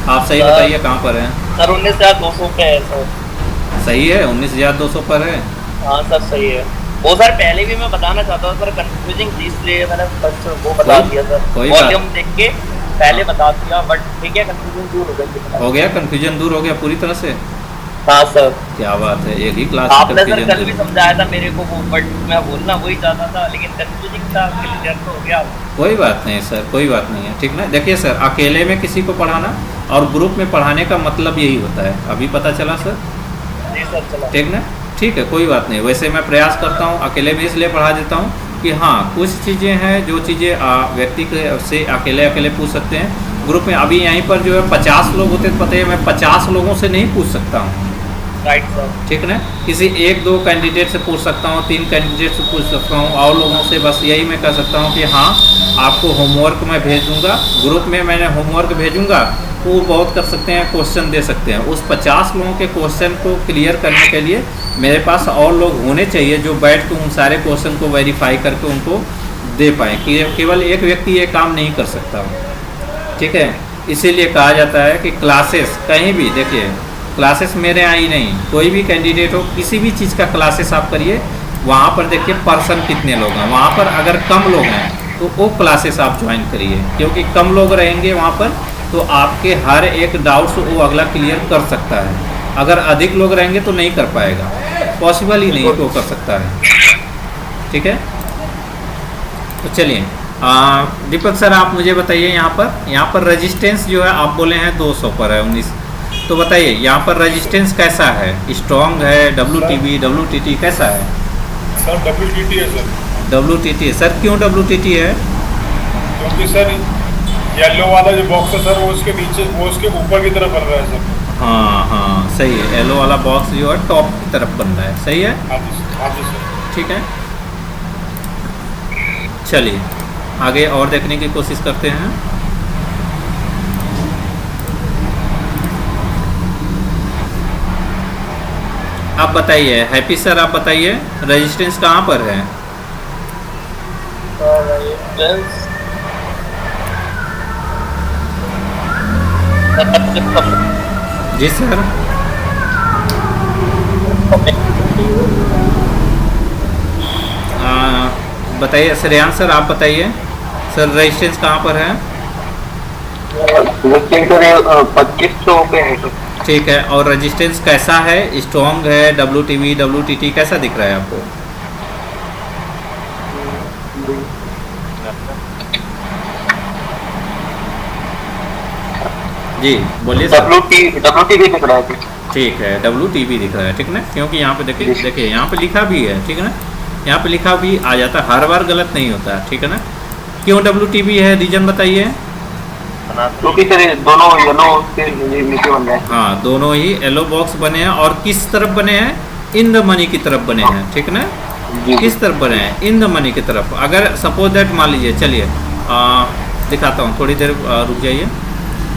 आप सही बताइए कहाँ पर है? सर 19,200 पे है सर। सही है, 19,200 पर है। हाँ सर सही है। वो सर पहले भी मैं बताना चाहता हूँ सर, कंफ्यूजिंग थी इसलिए मैंने फर्स्ट वो बता दिया सर, वॉल्यूम देख के पहले बता दिया, बट ठीक है कंफ्यूजन दूर हो गया। हो गया कंफ्यूजन दूर हो गया पूरी तरह से। हाँ सर क्या बात है, एक ही क्लास आपने सर कल भी समझाया था मेरे को वो, बट मैं बोलना वही चाहता था, लेकिन कंफ्यूजिंग था, क्लियर तो हो गया। कोई बात नहीं सर, कोई बात नहीं है, ठीक ना। देखिए सर, अकेले में किसी को पढ़ाना और ग्रुप में पढ़ाने का मतलब यही होता है, अभी पता चला सर? जी सर चला। ठीक ना, ठीक है, कोई बात नहीं। वैसे मैं प्रयास करता हूँ अकेले में इसलिए पढ़ा देता हूँ कि हाँ कुछ चीज़ें हैं जो चीज़ें व्यक्ति से अकेले पूछ सकते हैं। ग्रुप में अभी यहीं पर जो है 50 लोग होते तो पता है मैं 50 लोगों से नहीं पूछ सकता हूँ, राइट सर, ठीक ना। किसी 1-2 कैंडिडेट से पूछ सकता हूँ, 3 कैंडिडेट से पूछ सकता हूँ, और लोगों से बस यही मैं कह सकता हूँ कि हाँ आपको होमवर्क मैं भेज दूँगा, ग्रुप में मैंने होमवर्क भेजूँगा, वो बहुत कर सकते हैं, क्वेश्चन दे सकते हैं। उस 50 लोगों के क्वेश्चन को क्लियर करने के लिए मेरे पास और लोग होने चाहिए जो बैठ के उन सारे क्वेश्चन को वेरीफाई करके उनको दे पाएँ, कि केवल एक व्यक्ति ये काम नहीं कर सकता, ठीक है। इसीलिए कहा जाता है कि क्लासेस कहीं भी देखिए, क्लासेस मेरे यहाँ ही नहीं, कोई भी कैंडिडेट हो किसी भी चीज़ का क्लासेस आप करिए, वहाँ पर देखिए पर्सन कितने लोग हैं, वहाँ पर अगर कम लोग हैं तो वो क्लासेस आप ज्वाइन करिए, क्योंकि कम लोग रहेंगे वहाँ पर तो आपके हर एक डाउट्स वो अगला क्लियर कर सकता है। अगर अधिक लोग रहेंगे तो नहीं कर पाएगा, पॉसिबल ही नहीं तो कर सकता है, ठीक है। तो चलिए दीपक सर आप मुझे बताइए, यहाँ पर रेजिस्टेंस जो है आप बोले हैं 200 पर है 19, तो बताइए यहाँ पर रेजिस्टेंस कैसा है? स्ट्रॉन्ग है, WTT कैसा है? सर WTT है सर। WTT है सर, क्यों WTT है? क्योंकि सर येलो वाला जो बॉक्स है सर वो उसके नीचे, वो उसके ऊपर की तरफ बन रहा है सर। हाँ सही है, येलो वाला बॉक्स जो है टॉप की तरफ बन रहा है, सही है। हाँ जी सर। ठीक है, चलिए आगे और देखने की कोशिश करते हैं। आप बताइए हैप्पी सर, आप बताइए रेजिस्टेंस कहाँ पर है? जी सर, बताइए श्रेयान सर, आप बताइए सर रेजिस्टेंस कहाँ पर है? 2500 पे है सर। ठीक है, और रेजिस्टेंस कैसा है? स्ट्रॉन्ग है, WTT कैसा दिख रहा है आपको? जी बोलिए सर। WTV दिख रहा है। ठीक है, WTV दिख रहा है, ठीक ना, क्योंकि यहाँ पे देखिए यहाँ पे लिखा भी है, ठीक है ना, यहाँ पे लिखा भी आ जाता है, हर बार गलत नहीं होता है, ठीक है ना। क्यों WTV है, रीजन बताइए। क्योंकि सर दोनों येलो से नीचे बन रहे हैं। हाँ, दोनों ही येलो बॉक्स बने हैं, और किस तरफ बने हैं? इन द मनी की तरफ बने हैं, ठीक ना। किस तरफ बने हैं? इन द मनी की तरफ। अगर सपोज दैट मान लीजिए, चलिए दिखाता हूँ, थोड़ी देर रुक जाइए।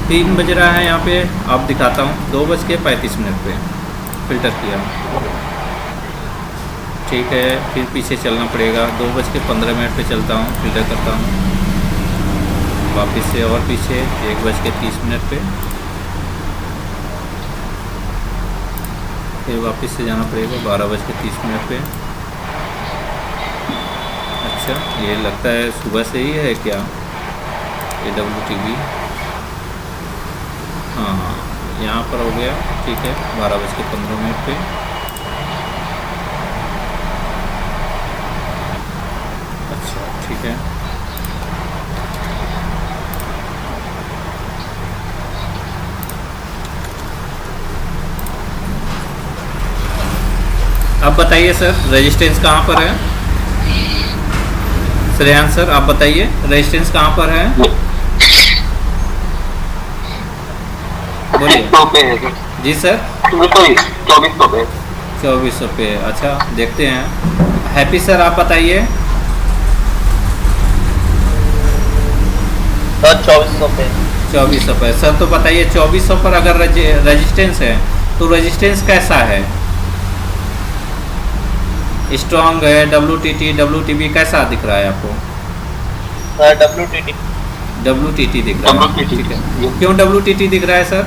3 बज रहा है यहाँ पे, अब दिखाता हूँ 2:35 पे फिल्टर किया, ठीक है। फिर पीछे चलना पड़ेगा, 2:15 पे चलता हूँ, फिल्टर करता हूँ, वापस से और पीछे 1:30 पे, फिर वापस से जाना पड़ेगा 12:30 पे। अच्छा, ये लगता है सुबह से ही है क्या ये WTV? हाँ, यहाँ पर हो गया, ठीक है, 12:15 पे। अच्छा, ठीक है, अब बताइए सर रेजिस्टेंस कहाँ पर है? श्रेयांश सर आप बताइए रेजिस्टेंस कहाँ पर है? बोलिए। जी सर, 2400 पे। अच्छा, देखते हैं। हैप्पी सर आप बताइए। सर 2400 पे। 2400 पे सर, तो बताइए 2400 पर अगर रेजिस्टेंस है तो रेजिस्टेंस कैसा है? स्ट्रॉन्ग है, WTV कैसा दिख रहा है आपको? सर WTT दिख रहा है, ठीक है। क्यों WTT दिख रहा है सर?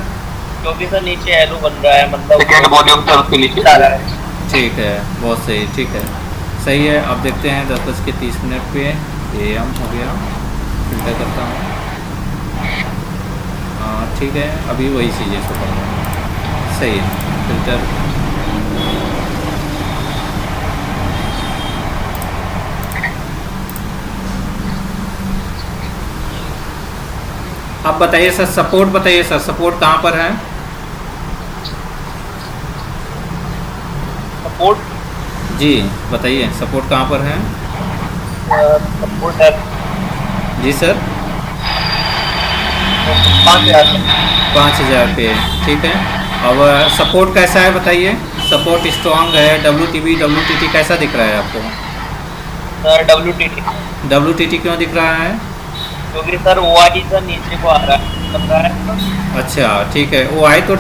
क्योंकि सर नीचे एलो बन रहा है, मतलब ठीक है, बहुत सही, ठीक है, सही है। अब देखते हैं 10:30 पे AM हो गया, फिल्टर करता हूँ। हाँ ठीक है, अभी वही चीज़ें सब कर रहा हूँ, सही है, फिल्टर। अब बताइए सर सपोर्ट, बताइए सर सपोर्ट कहाँ पर है? सपोर्ट जी बताइए, सपोर्ट कहाँ पर है? सपोर्ट है जी सर, 5000 पे, ठीक है। अब सपोर्ट कैसा है बताइए? सपोर्ट स्ट्रॉन्ग है, WTT कैसा दिख रहा है आपको? सर WTT क्यों दिख रहा है? क्योंकि सर OI सर नीचे को आ रहा है। अच्छा ठीक है, OI तो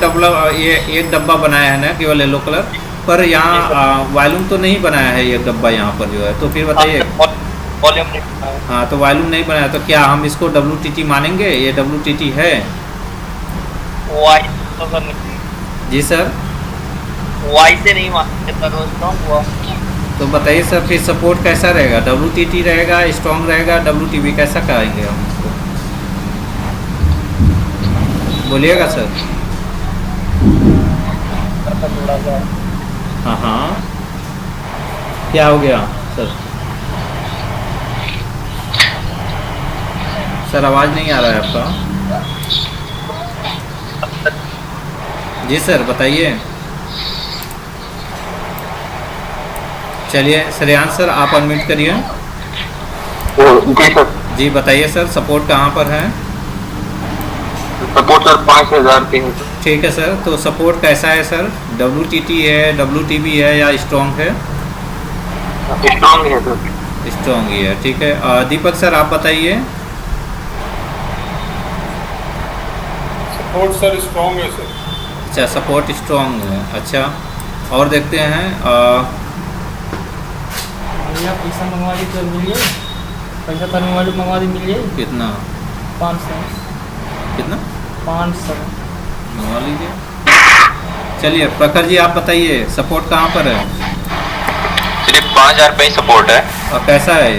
ये एक डब्बा बनाया है ना केवल येलो कलर पर, यहाँ वॉल्यूम तो नहीं बनाया है एक डब्बा यहाँ पर जो है, तो फिर बताइए। वॉल्यूम नहीं बनाया। हाँ, तो वॉल्यूम नहीं बनाया तो क्या हम इसको WTT मानेंगे? ये WTT है? OI तो सर नहीं। जी सर, OI से नहीं मानते सर, स्ट्रॉन्ग हुआ। तो बताइए सर फिर सपोर्ट कैसा रहेगा? WTT रहेगा, स्ट्रॉन्ग रहेगा, WTV कैसा कहेंगे हम इसको? बोलिएगा सर। हाँ हाँ, क्या हो गया सर? सर आवाज़ नहीं आ रहा है आपका। जी सर बताइए। चलिए श्रेयांश सर आप अनम्यूट करिए। जी सर। जी बताइए सर, सपोर्ट कहाँ पर है? सपोर्ट सर 5000 के है। ठीक है सर, तो सपोर्ट कैसा है सर? WTT है, WTB है या स्ट्रॉन्ग है? स्ट्रॉन्ग है सर। स्ट्रॉन्ग ही है, ठीक है। दीपक सर आप बताइए। सपोर्ट सर स्ट्रॉन्ग है सर। अच्छा सपोर्ट स्ट्रॉन्ग है, अच्छा। और देखते हैं भैया पैसा मंगवा दी तो मिलिए, पैसा तो मंगवा दी मिलिए। कितना? 500। कितना? 500 मंगवा लीजिए। चलिए प्रखर जी आप बताइए, सपोर्ट कहाँ पर है? सिर्फ 5000 पे ही सपोर्ट है। और कैसा है?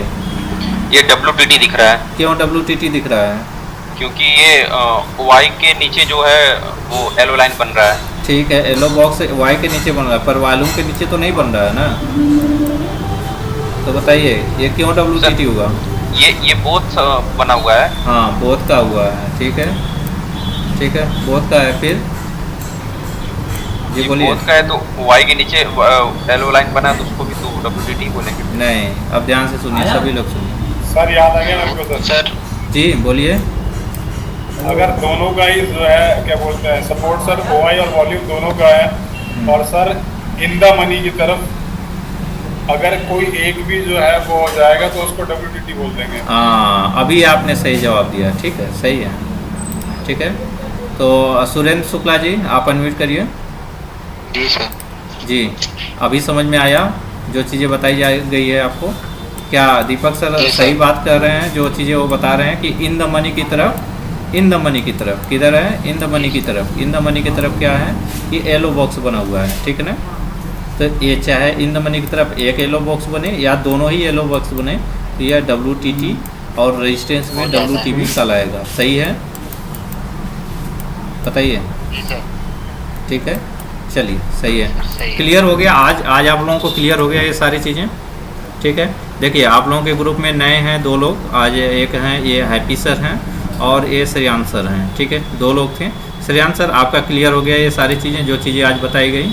ये WTT दिख रहा है। क्यों WTT दिख रहा है? क्योंकि ये Y के नीचे जो है वो एलो लाइन बन रहा है। ठीक है, येलो बॉक्स Y के नीचे बन रहा है, पर वॉल्यूम के नीचे तो नहीं बन रहा है ना। तो बताइए ये क्यों WTT होगा? ये बोथ बना हुआ है। हाँ बोथ का हुआ है, ठीक है ठीक है, बोथ का है। फिर जी बोलिए। बोथ का है तो Y के नीचे एलो लाइन बना तो उसको भी तो WTT बोलेंगे। नहीं, अब ध्यान से सुनिए, सभी लोग सुनिए। सर याद आ गया मेरे को सर। जी बोलिए। अगर दोनों का ही जो है क्या बोलते हैं सपोर्ट सर OI और वॉल्यूम दोनों का है, और सर इन द मनी की तरफ अगर कोई एक भी जो है वो हो जाएगा तो उसको WTT बोल देंगे। हाँ अभी आपने सही जवाब दिया, ठीक है सही है, ठीक है। तो सुरेंद्र शुक्ला जी आप अनम्यूट करिए। जी सर। जी अभी समझ में आया जो चीज़ें बताई जा गई है आपको? क्या दीपक सर सही बात कर रहे हैं? जो चीज़ें वो बता रहे हैं कि इन द मनी की तरफ, इन द मनी की तरफ किधर है? इन द मनी की तरफ। इन द मनी की तरफ क्या है? ये येलो बॉक्स बना हुआ है, ठीक है ना। तो ये चाहे इन द मनी की तरफ एक येलो बॉक्स बने या दोनों ही येलो बॉक्स बने तो यह WTT और रेजिस्टेंस में WTB कहलाएगा। सही है, बताइए। ठीक है चलिए सही है, क्लियर हो गया। आज आप लोगों को क्लियर हो गया ये सारी चीज़ें, ठीक है। देखिए आप लोगों के ग्रुप में नए हैं 2 लोग, आज एक हैं ये हैप्पी सर हैं और ये श्रेयांश सर हैं, ठीक है। 2 लोग थे। श्रेयांश सर आपका क्लियर हो गया ये सारी चीज़ें जो चीज़ें आज बताई गई?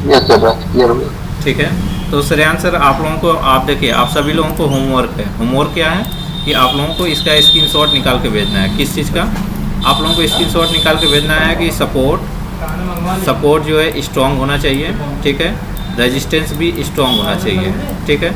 यस सर क्लियर हो गया। ठीक है, तो श्रेयांश सर आप लोगों को, आप देखिए आप सभी लोगों को होमवर्क है। होमवर्क क्या है कि आप लोगों को इसका स्क्रीनशॉट निकाल के भेजना है। किस चीज़ का? आप लोगों को स्क्रीनशॉट निकाल के भेजना है कि सपोर्ट जो है स्ट्रॉन्ग होना चाहिए, ठीक है। रेजिस्टेंस भी स्ट्रॉन्ग होना चाहिए, ठीक है।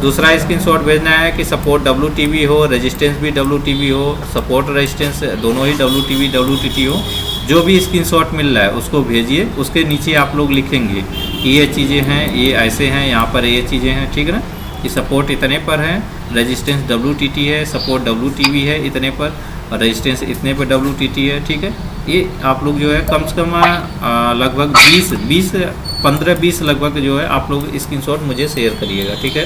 दूसरा स्क्रीनशॉट भेजना है कि सपोर्ट WTB हो, रेजिस्टेंस भी WTB हो, सपोर्ट रेजिस्टेंस दोनों ही WTT हो। जो भी स्क्रीनशॉट मिल रहा है उसको भेजिए। उसके नीचे आप लोग लिखेंगे कि ये चीज़ें हैं, ये ऐसे हैं, यहाँ पर ये चीज़ें हैं, ठीक है ना। कि सपोर्ट इतने पर है, रेजिस्टेंस WTT है, सपोर्ट WTB है इतने पर, और रेजिस्टेंस इतने पर WTT है, ठीक है। ये आप लोग जो है कम से कम लगभग 15-20 लगभग जो है आप लोग स्क्रीनशॉट मुझे शेयर करिएगा, ठीक है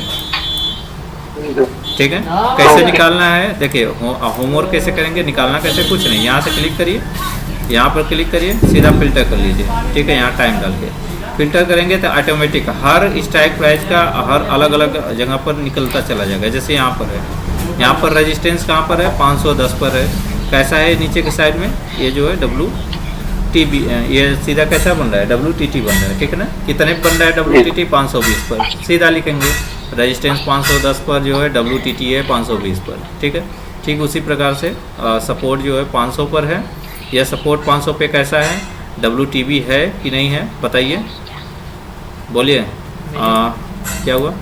ठीक है। कैसे निकालना है देखिए, होमवर्क कैसे करेंगे, निकालना कैसे, कुछ नहीं। यहाँ से क्लिक करिए, यहाँ पर क्लिक करिए, सीधा फिल्टर कर लीजिए, ठीक है। यहाँ टाइम डाल के फिल्टर करेंगे तो ऑटोमेटिक हर स्ट्राइक प्राइस का हर अलग अलग जगह पर निकलता चला जाएगा। जैसे यहाँ पर है, यहाँ पर रेजिस्टेंस कहाँ पर है? 510 पर है। कैसा है नीचे के साइड में? ये जो है WTB, ये सीधा कैसा बन रहा है? WTT बन रहा है, ठीक है ना। कितने बन रहा है WTT? 520 पर। सीधा लिखेंगे रेजिस्टेंस 510 पर जो है, WTT है 520 पर, ठीक है। ठीक उसी प्रकार से सपोर्ट जो है 500 पर है। यह सपोर्ट 500 पे कैसा है? WTB है कि नहीं है बताइए, बोलिए। क्या हुआ?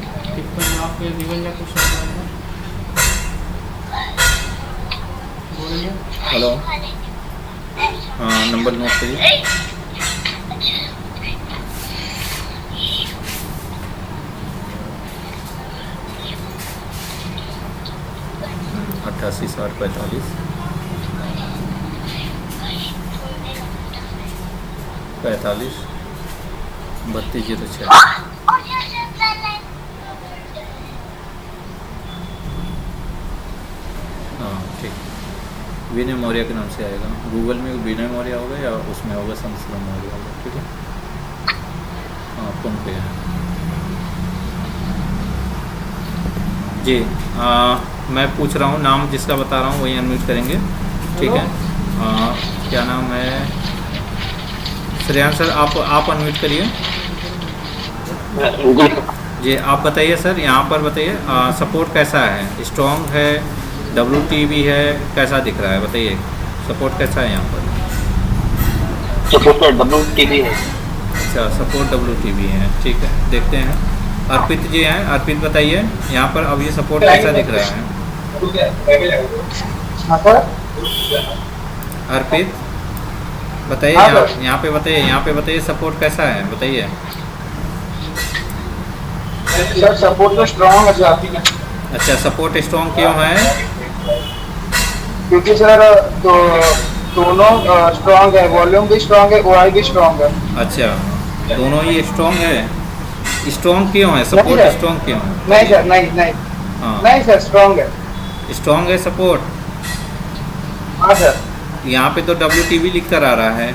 हेलो, हाँ नंबर नोट करिए। अट्ठासी 60 45 32 06। हाँ ठीक, विनय मौर्य के नाम से आएगा। गूगल में विनय मौर्य होगा या उसमें होगा संस्कृत मौर्य होगा, ठीक है। हाँ फोन पे है, जी मैं पूछ रहा हूँ, नाम जिसका बता रहा हूँ वही अनम्यूट करेंगे, ठीक है। क्या नाम है? श्रेयांश सर, आप अनम्यूट करिए। जी आप बताइए सर, यहाँ पर बताइए सपोर्ट कैसा है, स्ट्रॉन्ग है, WTB है, कैसा दिख रहा है बताइए, सपोर्ट कैसा है यहाँ पर? सपोर्ट WTB है। अच्छा सपोर्ट WTB है, ठीक है। देखते हैं अर्पित जी हैं, अर्पित बताइए यहाँ पर अब ये सपोर्ट कैसा दिख रहा है? अर्पित बताइए, यहाँ पे बताइए, यहाँ पे बताइए सपोर्ट कैसा है बताइए। सर सपोर्ट तो स्ट्रॉन्ग है। अच्छा सपोर्ट स्ट्रॉन्ग क्यों है? क्योंकि सर तो दोनों स्ट्रॉन्ग है, वॉल्यूम भी स्ट्रॉन्ग है, OI भी स्ट्रॉन्ग है। अच्छा दोनों ही स्ट्रॉन्ग है, स्ट्रॉन्ग क्यों है सपोर्ट, स्ट्रॉन्ग क्यों है? नहीं सर, नहीं हाँ नहीं सर, स्ट्रॉन्ग है, स्ट्रॉन्ग है सपोर्ट। हाँ सर। यहाँ पे तो WTB लिख कर आ रहा है।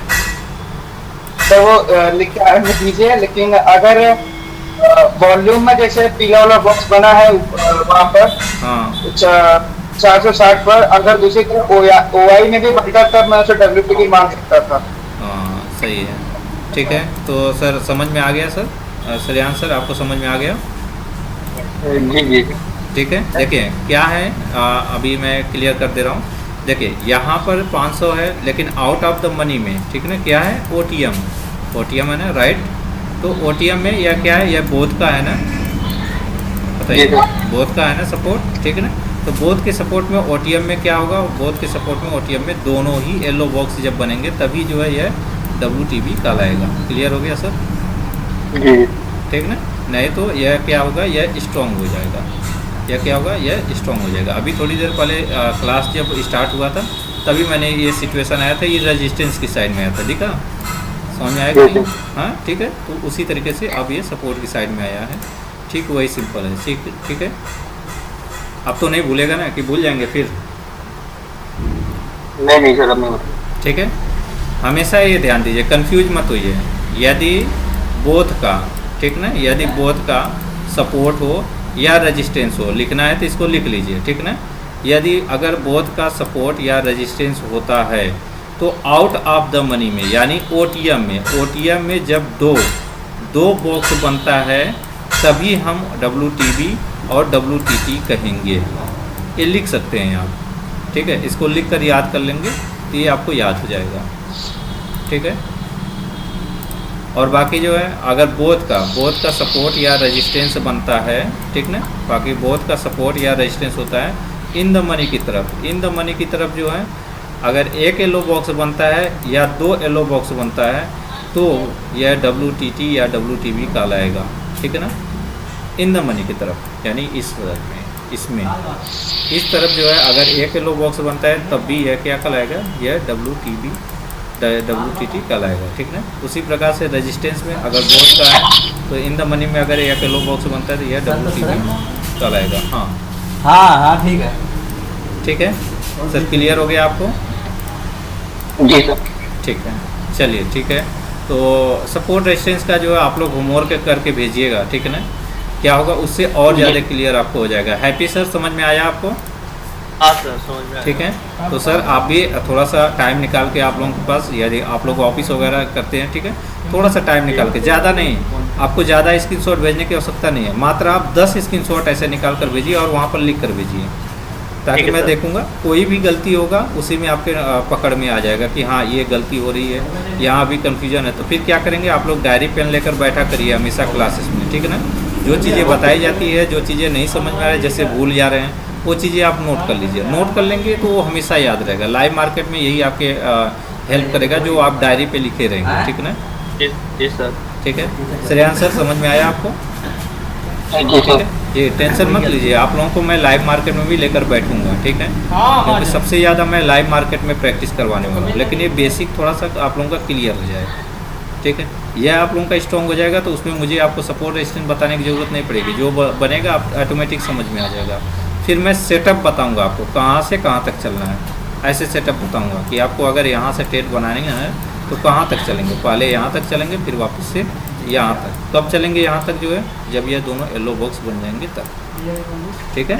तो वो लिख के आगे दीजिए, लेकिन अगर वॉल्यूम में जैसे पीला वाला बॉक्स बना है वहाँ पर हाँ 460 पर, अगर दूसरी तरफ OI में भी बनता तब मैं उसे WTB मान सकता था। हाँ सही है, ठीक है। तो सर समझ में आ गया सर, श्रेयांश सर आपको समझ में आ गया? जी। ठीक है। देखिए क्या है, अभी मैं क्लियर कर दे रहा हूँ। देखिए यहाँ पर 500 है, लेकिन आउट ऑफ द मनी में, ठीक है ना, क्या है OTM है ना, राइट। तो OTM में यह क्या है, यह बोथ का है ना, बताइए, बोथ का है ना सपोर्ट, ठीक है ना। तो बोथ के सपोर्ट में OTM में क्या होगा, बोथ के सपोर्ट में OTM में दोनों ही येलो बॉक्स जब बनेंगे तभी जो है यह WTB कहलाएगा। क्लियर हो गया सर? ठीक ना, नहीं तो यह क्या होगा, यह स्ट्रॉन्ग हो जाएगा। यह क्या होगा, यह स्ट्रॉन्ग हो जाएगा। अभी थोड़ी देर पहले क्लास जब स्टार्ट हुआ था तभी मैंने ये सिचुएशन आया था, ये रेजिस्टेंस की साइड में आया था, ठीक है, समझ में आएगा नहीं? हाँ ठीक है। तो उसी तरीके से अब ये सपोर्ट की साइड में आया है, ठीक, वही सिंपल है, ठीक है। अब तो नहीं भूलेगा ना, कि भूल जाएंगे फिर? नहीं सर, अब नहीं। ठीक है, हमेशा ये ध्यान दीजिए, कंफ्यूज मत होइए। यदि बोथ का, ठीक ना, यदि बोथ का सपोर्ट हो या रेजिस्टेंस हो, लिखना है तो इसको लिख लीजिए, ठीक ना। यदि अगर बोथ का सपोर्ट या रेजिस्टेंस होता है तो आउट ऑफ द मनी में, यानी OTM में जब दो बॉक्स बनता है तभी हम WTB और WTT कहेंगे। ये लिख सकते हैं आप, ठीक है। इसको लिख कर याद कर लेंगे तो ये आपको याद हो जाएगा, ठीक है। और बाकी जो है, अगर बोथ का सपोर्ट या रेजिस्टेंस बनता है, ठीक ना, बाकी बोथ का सपोर्ट या रेजिस्टेंस होता है इन द मनी की तरफ जो है, अगर एक येलो बॉक्स बनता है या 2 येलो बॉक्स बनता है तो यह WTT या WTB कहलाएगा, ठीक है ना। इन द मनी की तरफ यानी इस तरफ जो है, अगर एक येलो बॉक्स बनता है तब भी यह क्या कहलाएगा, यह WTT कहलाएगा, ठीक ना। उसी प्रकार से रेजिस्टेंस में अगर बोथ का है तो इन द मनी में अगर एक येलो बॉक्स बनता है तो यह WTB कहलाएगा। हाँ ठीक है, ठीक है सर, क्लियर हो गया आपको? जी सर। ठीक है, चलिए ठीक है। तो सपोर्ट रेजिस्टेंस का जो है आप लोग होमवर्क करके भेजिएगा, ठीक है ना। क्या होगा, उससे और ज़्यादा क्लियर आपको हो जाएगा। हैप्पी सर, समझ में आया आपको? हाँ सर, समझ में आया। ठीक है, तो सर आप भी थोड़ा सा टाइम निकाल के, आप लोगों के पास, यदि आप लोग ऑफिस वगैरह करते हैं, ठीक है, थोड़ा सा टाइम निकाल के, ज़्यादा नहीं, आपको ज़्यादा स्क्रीनशॉट भेजने की आवश्यकता नहीं है, मात्र आप 10 स्क्रीनशॉट ऐसे निकाल कर भेजिए और वहाँ पर लिख कर भेजिए, ताकि मैं देखूंगा कोई भी गलती होगा उसी में आपके पकड़ में आ जाएगा कि हाँ ये गलती हो रही है, यहाँ भी कन्फ्यूजन है। तो फिर क्या करेंगे, आप लोग डायरी पेन लेकर बैठा करिए हमेशा क्लासेस में, ठीक है ना। जो चीज़ें बताई जाती है, जो चीज़ें नहीं समझ में आ रही, जैसे भूल जा रहे हैं, वो चीज़ें आप नोट कर लीजिए। नोट कर लेंगे तो वो हमेशा याद रहेगा। लाइव मार्केट में यही आपके हेल्प करेगा, जो आप डायरी पे लिखे रहेंगे, ठीक है ना। जी सर। ठीक है, श्रेयांश सर समझ में आया आपको? ठीक है, ये टेंशन मत लीजिए, आप लोगों को मैं लाइव मार्केट में भी लेकर बैठूंगा, ठीक है, क्योंकि सबसे ज़्यादा मैं लाइव मार्केट में प्रैक्टिस करवाने वाला हूँ। लेकिन ये बेसिक थोड़ा सा आप लोगों का क्लियर हो जाए, ठीक है। यह आप लोगों का स्ट्रॉन्ग हो जाएगा तो उसमें मुझे आपको सपोर्ट रेजिस्टेंस बताने की ज़रूरत नहीं पड़ेगी, जो बनेगा आप ऑटोमेटिक समझ में आ जाएगा। फिर मैं सेटअप बताऊँगा आपको कहाँ से कहाँ तक चलना है, ऐसे सेटअप बताऊँगा कि आपको अगर यहाँ से ट्रेड बनाने है तो कहाँ तक चलेंगे, पहले यहाँ तक चलेंगे फिर वापस से यहाँ तक। कब चलेंगे यहाँ तक जो है, जब ये दोनों येलो बॉक्स बन जाएंगे तब, ठीक है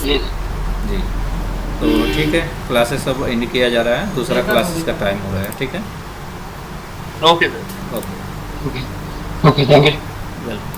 जी। तो ठीक है, क्लासेस अब एंड किया जा रहा है, दूसरा क्लासेस का टाइम हो रहा है, ठीक है। Okay sir. Okay okay thank you. Welcome.